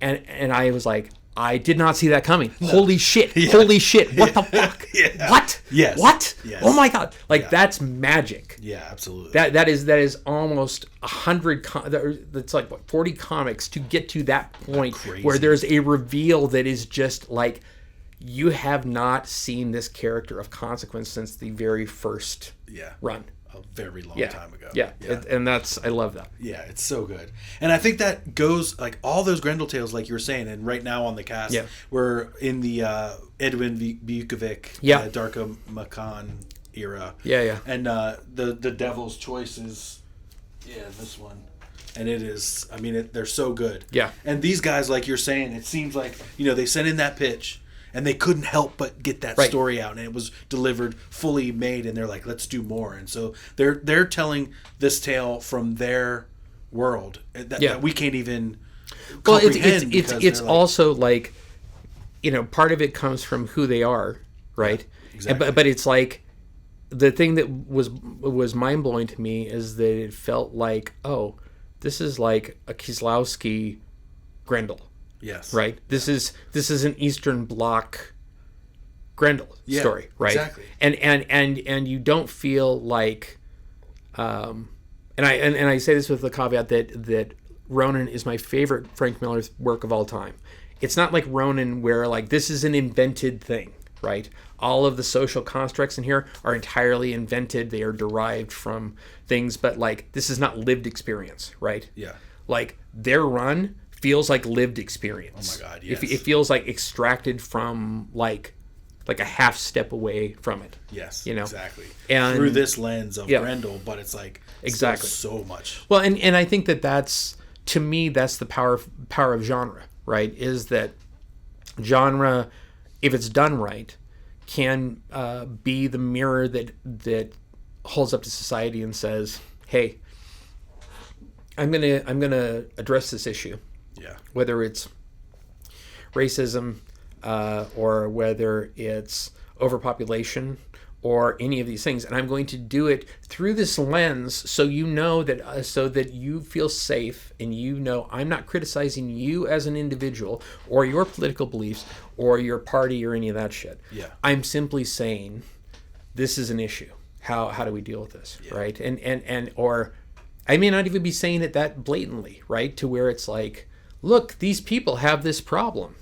and I was like, I did not see that coming. No. Holy shit! Yeah. Holy shit! What the fuck? Yeah. What? Yes. What? Yes. Oh my God! Like that's magic. Yeah, absolutely. That is almost 100. That's like what, 40 comics to get to that point where there's a reveal that is just like, you have not seen this character of consequence since the very first run. A very long time ago. Yeah. And I love that. Yeah, it's so good. And I think that goes, like, all those Grendel tales, like you were saying, and right now on the cast, we're in the Edwin Vukovic, Darko Makan era. Yeah. And the Devil's Choice is, this one. And it is, I mean, they're so good. Yeah. And these guys, like you're saying, it seems like, they sent in that pitch, and they couldn't help but get that story out, and it was delivered, fully made, and they're like, let's do more. And so they're telling this tale from their world that we can't even comprehend. It's like, also like, part of it comes from who they are, right? Yeah, exactly. But it's like, the thing that was mind-blowing to me is that it felt like, oh, this is like a Kieslowski Grendel. Yes. Right. This is an Eastern Bloc Grendel story, right? Exactly. And you don't feel like, and I say this with the caveat that Ronin is my favorite Frank Miller's work of all time. It's not like Ronin where like this is an invented thing, right? All of the social constructs in here are entirely invented. They are derived from things, but like this is not lived experience, right? Yeah. Like their run feels like lived experience. Oh my God, yes. It feels like extracted from like a half step away from it. Yes, exactly. And through this lens of Grendel, but it's like exactly so much. Well, and I think that's, to me, that's the power of genre, right? Is that genre, if it's done right, can be the mirror that holds up to society and says, hey, I'm gonna address this issue. Yeah. Whether it's racism, or whether it's overpopulation, or any of these things, and I'm going to do it through this lens, so you know that, so that you feel safe, and you know I'm not criticizing you as an individual or your political beliefs or your party or any of that shit. Yeah. I'm simply saying this is an issue. How do we deal with this, right? And or I may not even be saying it that blatantly, right? To where it's like, look, these people have this problem.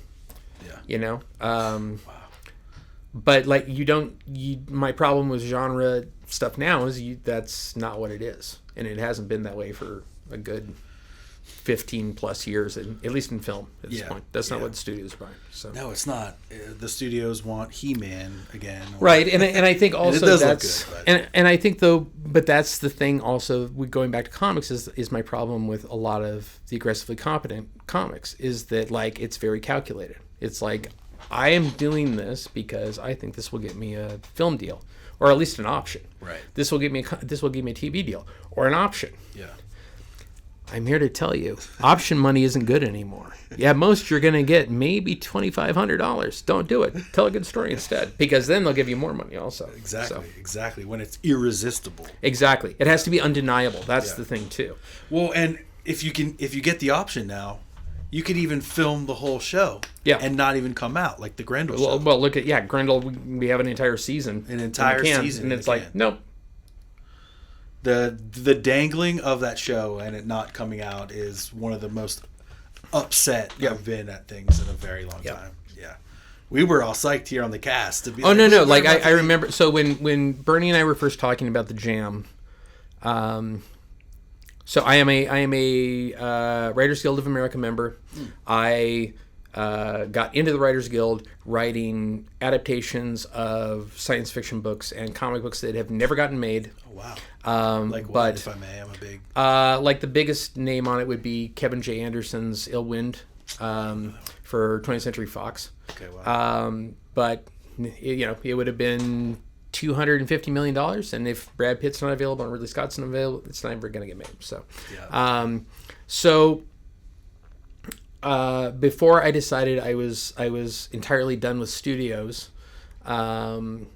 Yeah. You know. Wow. But like my problem with genre stuff now is that's not what it is, and it hasn't been that way for a good 15 plus years, at least in film at this point. That's not what the studios are buying. So no, it's not. The studios want He-Man again, right? And I think also and that's look good, and I think though, but that's the thing. Also, going back to comics is my problem with a lot of the aggressively competent comics is that like it's very calculated. It's like, I am doing this because I think this will get me a film deal, or at least an option. Right. This will give me a TV deal or an option. Yeah. I'm here to tell you, option money isn't good anymore. Yeah, most you're going to get maybe $2,500. Don't do it. Tell a good story instead, because then they'll give you more money also. Exactly. When it's irresistible. Exactly. It has to be undeniable. That's the thing too. Well, and if you get the option now, you could even film the whole show, and not even come out like the Grendel show. Well, look at Grendel. We have an entire season, season, and it's like nope. The dangling of that show and it not coming out is one of the most upset I've been at things in a very long time. Yeah, we were all psyched here on the cast to be. Oh no! Like I remember. So when Bernie and I were first talking about the Jam. So I am a Writers Guild of America member. I got into the Writers Guild writing adaptations of science fiction books and comic books that have never gotten made. Oh wow! Like what, but, if I may? I'm a big. Like the biggest name on it would be Kevin J. Anderson's Il Wind for 20th Century Fox. Okay, wow. But it would have been $250 million, and if Brad Pitt's not available and Ridley Scott's not available, it's never going to get made. So, before I decided I was entirely done with studios, and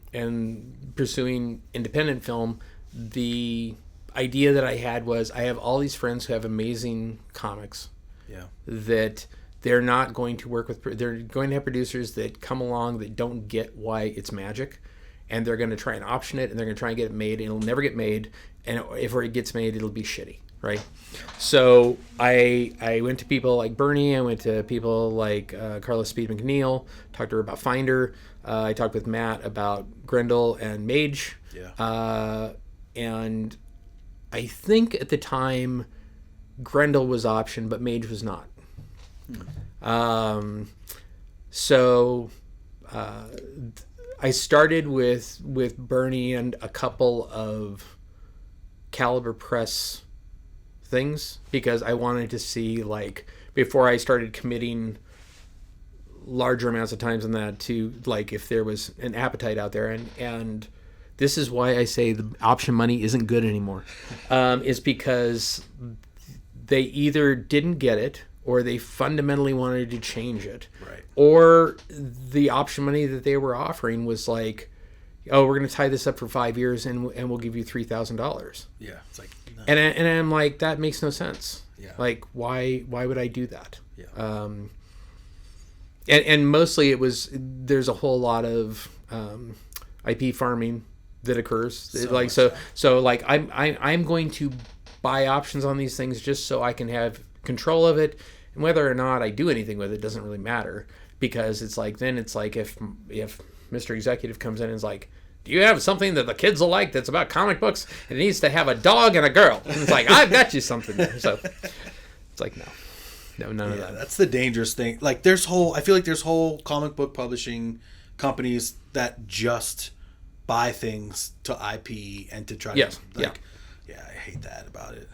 pursuing independent film, the idea that I had was I have all these friends who have amazing comics. Yeah. That they're not going to work with. They're going to have producers that come along that don't get why it's magic. And they're going to try and option it, and they're going to try and get it made, and it'll never get made. And if it gets made, it'll be shitty, right? So I went to people like Bernie. I went to people like Carla Speed McNeil. Talked to her about Finder. I talked with Matt about Grendel and Mage. Yeah. And I think at the time, Grendel was optioned, but Mage was not. I started with Bernie and a couple of Caliber Press things because I wanted to see, like, before I started committing larger amounts of times than that, to like if there was an appetite out there, and this is why I say the option money isn't good anymore, is because they either didn't get it or they fundamentally wanted to change it. Right. Or the option money that they were offering was like, oh, we're going to tie this up for 5 years and we'll give you $3,000. Yeah. It's like, no. And I'm like, that makes no sense. Yeah. Like, why would I do that? Yeah. And mostly there's a whole lot of IP farming that occurs. So like I'm going to buy options on these things just so I can have control of it, and whether or not I do anything with it doesn't really matter, because it's like if Mr. Executive comes in and is like, do you have something that the kids will like that's about comic books? It needs to have a dog and a girl. And it's like, I've got you something there. So it's like, no, none of that. That's the dangerous thing. Like I feel like there's whole comic book publishing companies that just buy things to IP and to try to I hate that about it.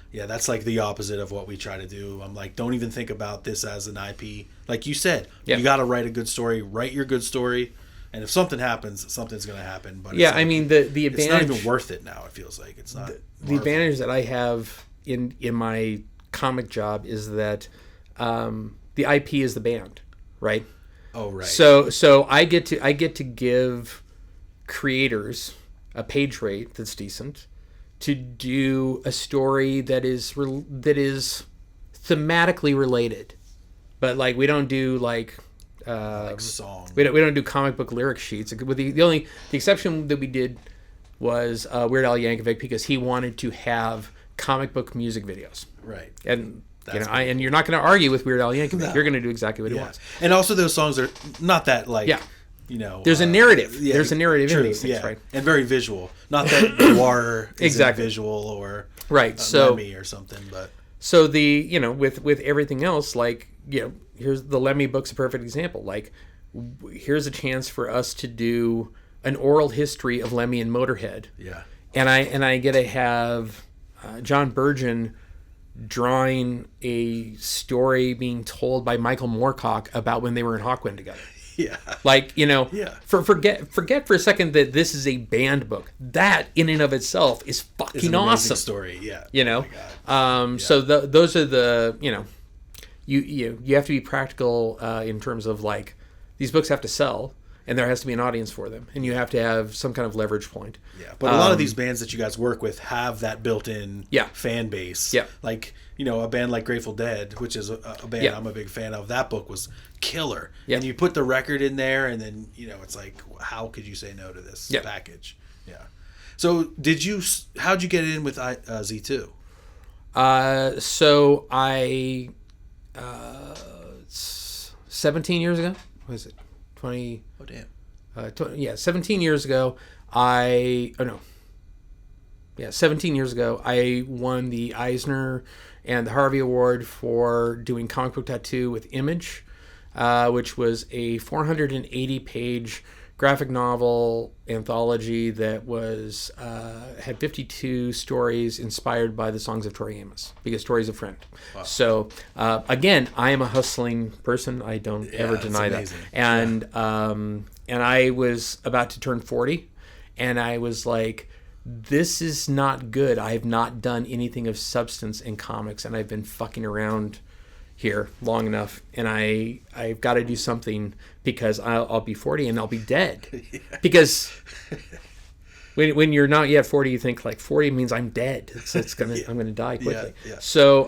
Yeah, that's like the opposite of what we try to do. I'm like, don't even think about this as an IP. Like you said, you got to write a good story, write your good story, and if something happens, something's going to happen. But I mean, the advantage, it's not even worth it now. It feels like it's not. The advantage that I have in my comic job is that the IP is the band, right? Oh, right. So I get to give creators a page rate that's decent to do a story that is thematically related, but like we don't do like songs. We don't do comic book lyric sheets. With the exception that we did was Weird Al Yankovic, because he wanted to have comic book music videos. Right. And and you're not going to argue with Weird Al Yankovic. No. You're going to do exactly what he wants. And also those songs are not that like there's a narrative. There's a narrative in these things, right? And very visual. Not that Noir is exactly visual or right. So Lemmy or something, but so with everything else, like here's the Lemmy book's a perfect example. Like here's a chance for us to do an oral history of Lemmy and Motorhead. Yeah. And I get to have John Burgeon drawing a story being told by Michael Moorcock about when they were in Hawkwind together. Yeah. Like, forget for a second that this is a band book. That in and of itself is fucking awesome. Story, yeah. So those are the, you have to be practical in terms of like these books have to sell and there has to be an audience for them and you have to have some kind of leverage point. Yeah. But a lot of these bands that you guys work with have that built-in fan base. Yeah. Like, a band like Grateful Dead, which is a band I'm a big fan of. That book was killer. Yeah. And you put the record in there and then, it's like, how could you say no to this package? Yeah. So how'd you get in with Z2? So I, 17 years ago, what is it? 20. Oh, damn. 17 years ago, 17 years ago, I won the Eisner and the Harvey Award for doing comic book tattoo with Image, which was a 480-page graphic novel anthology that was had 52 stories inspired by the songs of Tori Amos, because Tori's a friend. Wow. So again, I am a hustling person. I don't ever deny that. And and I was about to turn 40, and I was like, this is not good. I have not done anything of substance in comics, and I've been fucking around here long enough, and I've got to do something, because I'll be 40 and I'll be dead. Yeah. Because when you're not yet 40, you think like 40 means I'm dead. I'm gonna die quickly. Yeah, yeah. So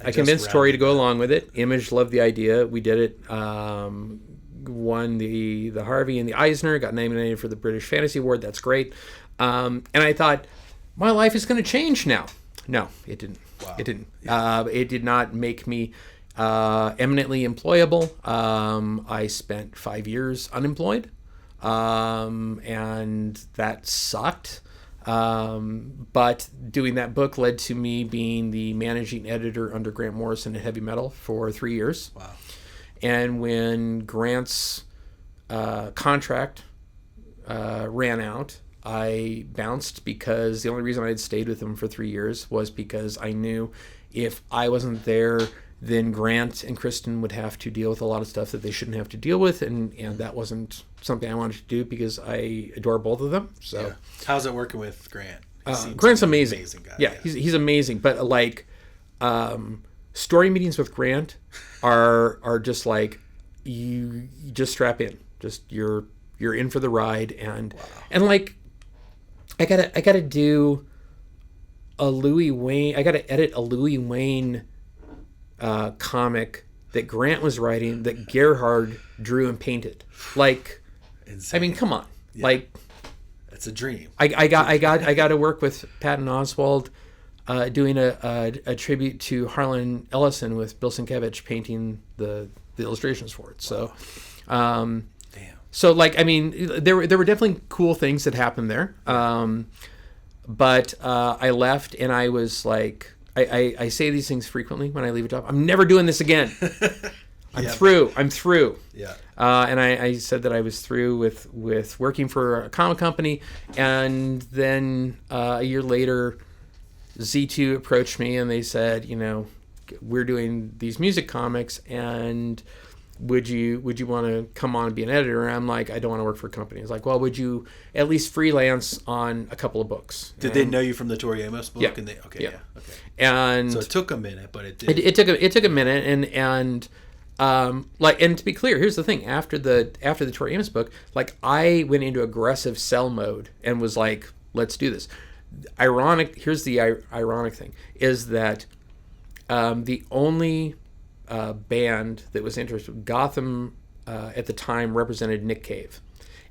I convinced Tori to go along with it. Image loved the idea. We did it. Won the Harvey and the Eisner. Got nominated for the British Fantasy Award. That's great. And I thought, my life is going to change now. No, it didn't. Wow. It didn't. Yeah. It did not make me eminently employable. I spent 5 years unemployed, and that sucked. But doing that book led to me being the managing editor under Grant Morrison at Heavy Metal for 3 years. Wow. And when Grant's contract ran out, I bounced, because the only reason I had stayed with him for 3 years was because I knew if I wasn't there, then Grant and Kristen would have to deal with a lot of stuff that they shouldn't have to deal with, and that wasn't something I wanted to do, because I adore both of them. So, how's it working with Grant? Grant's amazing. Amazing guy. Yeah, he's amazing. But like, story meetings with Grant are just like, you just strap in, just you're in for the ride, and like, I gotta do a Louis Wayne. I gotta edit a Louis Wayne comic that Grant was writing that Gerhard drew and painted. Like, insane. I mean, come on, like, it's a dream. I got to work with Patton Oswalt, doing a tribute to Harlan Ellison with Bill Sienkiewicz painting the illustrations for it. So, damn. So, like, I mean, there were definitely cool things that happened there. But I left, and I was like, I say these things frequently when I leave a job. I'm never doing this again. I'm through. Yeah. And I said that I was through with working for a comic company, and then a year later, Z2 approached me, and they said, we're doing these music comics, and would you want to come on and be an editor? And I'm like, I don't want to work for a company. It's like, well, would you at least freelance on a couple of books? Did they know you from the Tori Amos book? Yeah. And okay. And so it took a minute, but it did. It took a minute, and Like, and to be clear, here's the thing: after the Tori Amos book, like, I went into aggressive sell mode and was like, let's do this. Here's the ironic thing: is that the only band that was interested, Gotham, at the time represented Nick Cave,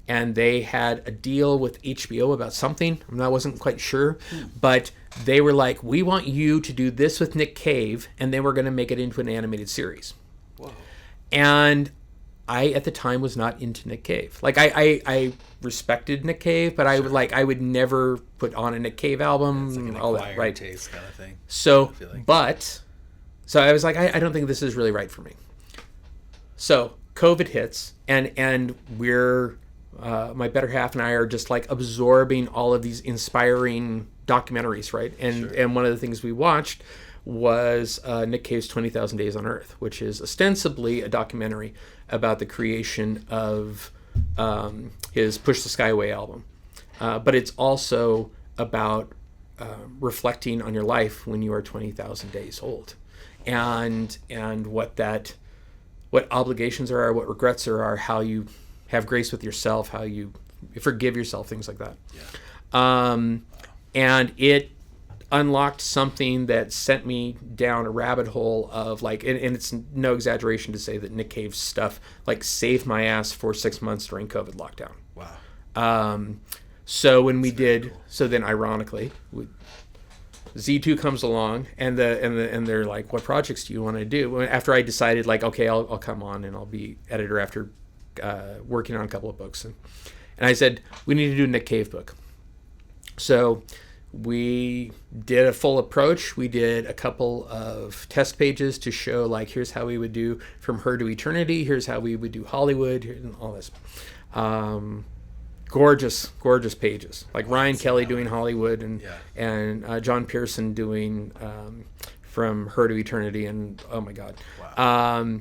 and they had a deal with HBO about something. I wasn't quite sure, but they were like, we want you to do this with Nick Cave, and then we're going to make it into an animated series. Whoa. And I, at the time, was not into Nick Cave. Like, I respected Nick Cave, but sure. I would never put on a Nick Cave album, it's like an all that, right? Taste kind of thing. So, so I was like, I don't think this is really right for me. So COVID hits, and we're my better half and I are just like absorbing all of these inspiring documentaries, right? And one of the things we watched was Nick Cave's 20,000 Days on Earth, which is ostensibly a documentary about the creation of his Push the Skyway album. But it's also about reflecting on your life when you are 20,000 days old, and what obligations there are, what regrets there are, how you have grace with yourself, how you forgive yourself, things like that. Yeah. And it unlocked something that sent me down a rabbit hole of like, and it's no exaggeration to say that Nick Cave's stuff like saved my ass for 6 months during COVID lockdown. Wow. So when we did, cool. So then ironically, Z2 comes along and they're like, what projects do you want to do? After I decided like, okay, I'll come on and I'll be editor after working on a couple of books. And I said, we need to do a Nick Cave book. So we did a full approach. We did a couple of test pages to show like, here's how we would do From Her to Eternity. Here's how we would do Hollywood and all this. Gorgeous pages. Like Ryan Kelly doing Hollywood and John Pearson doing From Her to Eternity. And oh my God. Wow.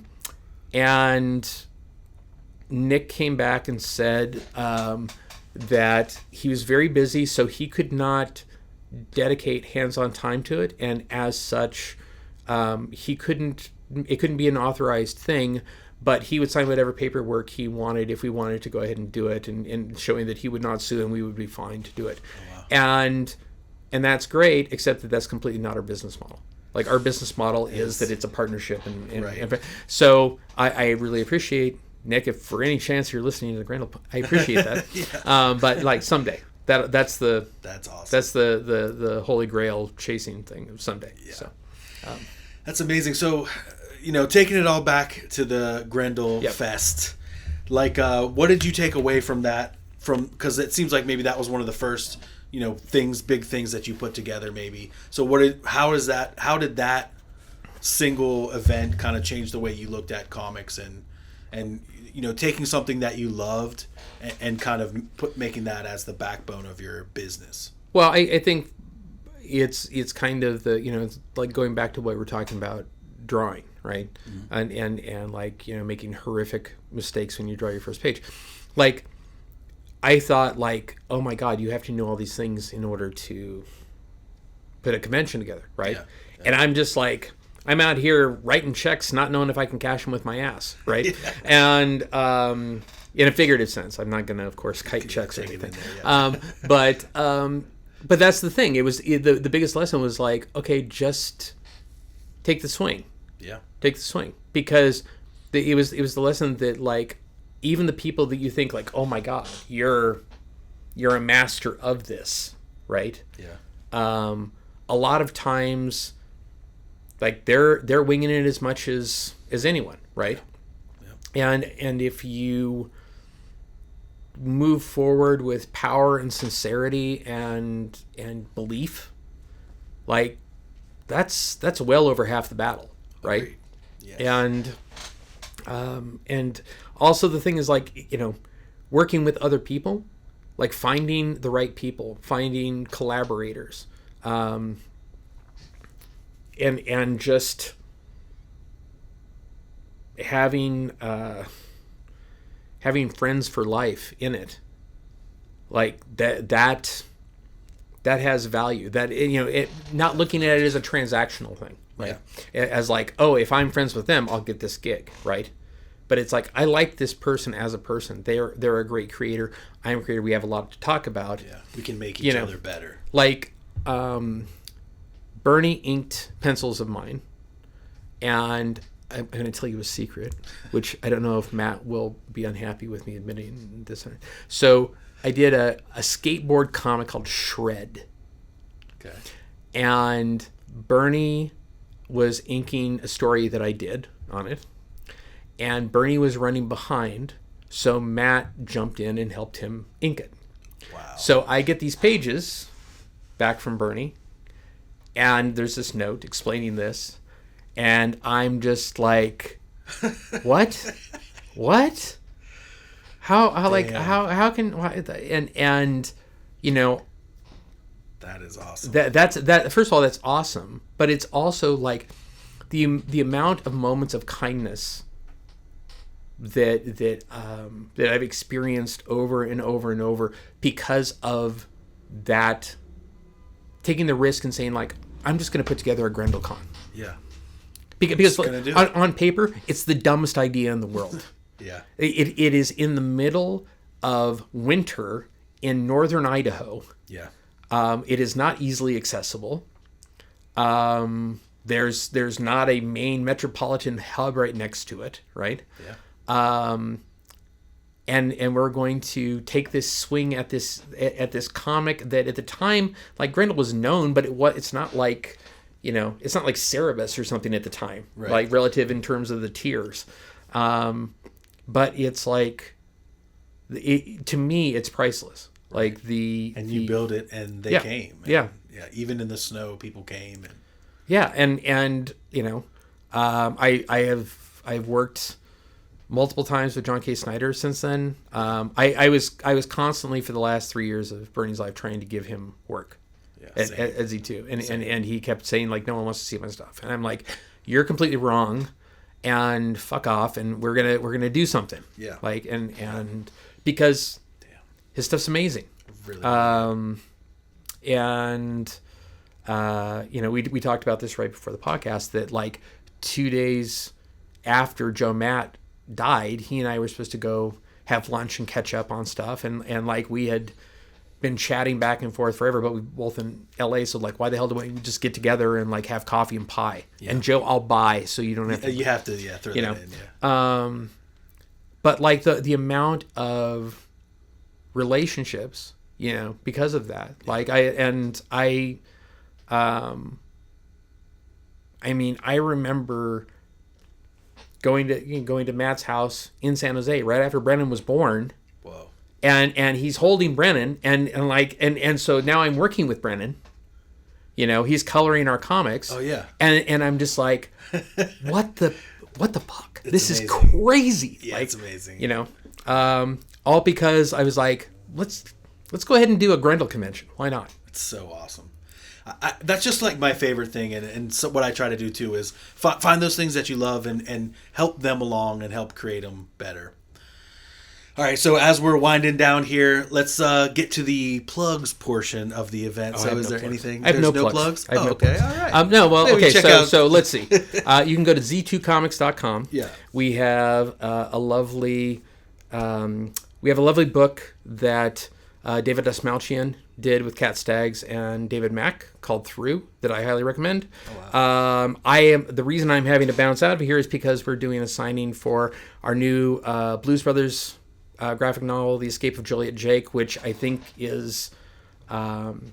And Nick came back and said that he was very busy, so he could not dedicate hands-on time to it, and as such, it couldn't be an authorized thing, but he would sign whatever paperwork he wanted if we wanted to go ahead and do it, and showing that he would not sue and we would be fine to do it. Oh, wow. And that's great, except that that's completely not our business model. Like, our business model is that it's a partnership, and so I really appreciate, Nick, if for any chance you're listening to the Grendel, I appreciate that. Yeah. But like someday, that's awesome. That's the holy grail chasing thing of someday. Yeah. So that's amazing. So, taking it all back to the Grendel Fest, like what did you take away from that? Because it seems like maybe that was one of the first big things that you put together, maybe. So how did that single event kind of change the way you looked at comics and taking something that you loved and kind of making that as the backbone of your business? Well, I think it's kind of the, it's like going back to what we're talking about, drawing, right? Mm-hmm. And like, making horrific mistakes when you draw your first page. Like, I thought like, oh my God, you have to know all these things in order to put a convention together, right? Yeah. And I'm just like, I'm out here writing checks, not knowing if I can cash them with my ass, right? Yeah. And in a figurative sense, I'm not going to, of course, kite checks or anything. But that's the thing. It was the biggest lesson was like, okay, just take the swing. Yeah, take the swing, because it was the lesson that like even the people that you think like, oh my God, you're a master of this, right? Yeah. A lot of times, like they're winging it as much as anyone, right? Yeah. And if you move forward with power and sincerity and belief, like that's well over half the battle, right? Yes. And also the thing is like, working with other people, like finding the right people, finding collaborators, and just having friends for life in it, like that has value. That it not looking at it as a transactional thing, right? As like, oh, if I'm friends with them, I'll get this gig, right? But it's like, I like this person as a person. They're a great creator. I'm a creator. We have a lot to talk about. Yeah, we can make each other better. Like, Bernie inked pencils of mine, and I'm going to tell you a secret, which I don't know if Matt will be unhappy with me admitting this. So I did a skateboard comic called Shred. Okay. And Bernie was inking a story that I did on it. And Bernie was running behind, so Matt jumped in and helped him ink it. Wow. So I get these pages back from Bernie, and there's this note explaining this, and I'm just like, what? What? How like how can and you know, that is awesome. That's first of all, that's awesome, but it's also like the amount of moments of kindness that I've experienced over and over and over because of that, taking the risk and saying like, I'm just going to put together a GrendelCon. Yeah. Because on paper, it's the dumbest idea in the world. Yeah. It is in the middle of winter in northern Idaho. Yeah. It is not easily accessible. There's not a main metropolitan hub right next to it, right? Yeah. And we're going to take this swing at this comic that at the time, like, Grendel was known, but it's not like, you know, it's not like Cerebus or something at the time, right, like relative in terms of the tiers. But it's like, to me, it's priceless. Like you build it and they came. And, yeah. Even in the snow, people came. And yeah. And you know, I've worked multiple times with John K. Snyder since then. I was constantly for the last 3 years of Bernie's life trying to give him work at Z2, and he kept saying like, no one wants to see my stuff, and I'm like, you're completely wrong, and fuck off, and we're gonna do something. Yeah. Like and because his stuff's amazing. Really. And you know, we talked about this right before the podcast that like 2 days after Joe Matt died, he and I were supposed to go have lunch and catch up on stuff, and like we had been chatting back and forth forever, but we both in LA, so like, why the hell do we just get together and like have coffee and pie? Yeah. And Joe, I'll buy, so you don't have to. You have to, throw that in. Yeah. But like the amount of relationships, you know, because of that, like I mean, I remember going to Matt's house in San Jose right after Brennan was born. Whoa. And he's holding Brennan and so now I'm working with Brennan. You know, he's coloring our comics. Oh yeah. And I'm just like, what the fuck? This amazing. Is crazy. Yeah, like, it's amazing. You know, all because I was like, let's go ahead and do a Grendel convention. Why not? It's so awesome. That's just like my favorite thing, and so what I try to do too is find those things that you love and help them along and help create them better. All right, so as we're winding down here, let's get to the plugs portion of the event. So is there anything? I have no plugs. I have no plugs. All right. No, well, maybe okay, so let's see. You can go to z2comics.com. Yeah. We have a lovely book that David Desmalchian did with Cat Staggs and David Mack called Through that I highly recommend. Oh, wow. The reason I'm having to bounce out of here is because we're doing a signing for our new Blues Brothers graphic novel, The Escape of Juliet Jake, which I think is Dan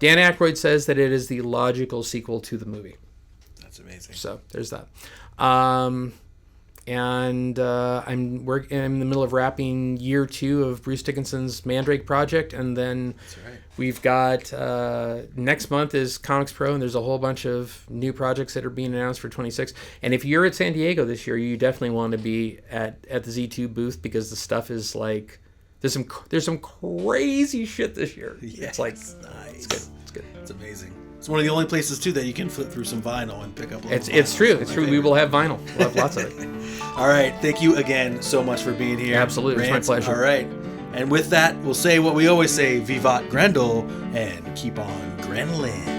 Aykroyd says that it is the logical sequel to the movie. That's amazing. So there's that. I'm in the middle of wrapping year 2 of Bruce Dickinson's Mandrake project, and then we've got next month is Comics Pro, and there's a whole bunch of new projects that are being announced for 26. And if you're at San Diego this year, you definitely want to be at the Z2 booth, because the stuff is like there's some crazy shit this year. Yeah, it's like nice. It's good. It's amazing. It's one of the only places too that you can flip through some vinyl and pick up. It's true. We will have vinyl. We'll have lots of it. All right. Thank you again so much for being here. Absolutely. It's my pleasure. All right. And with that, we'll say what we always say, Vivat Grendel, and keep on Grendelin'.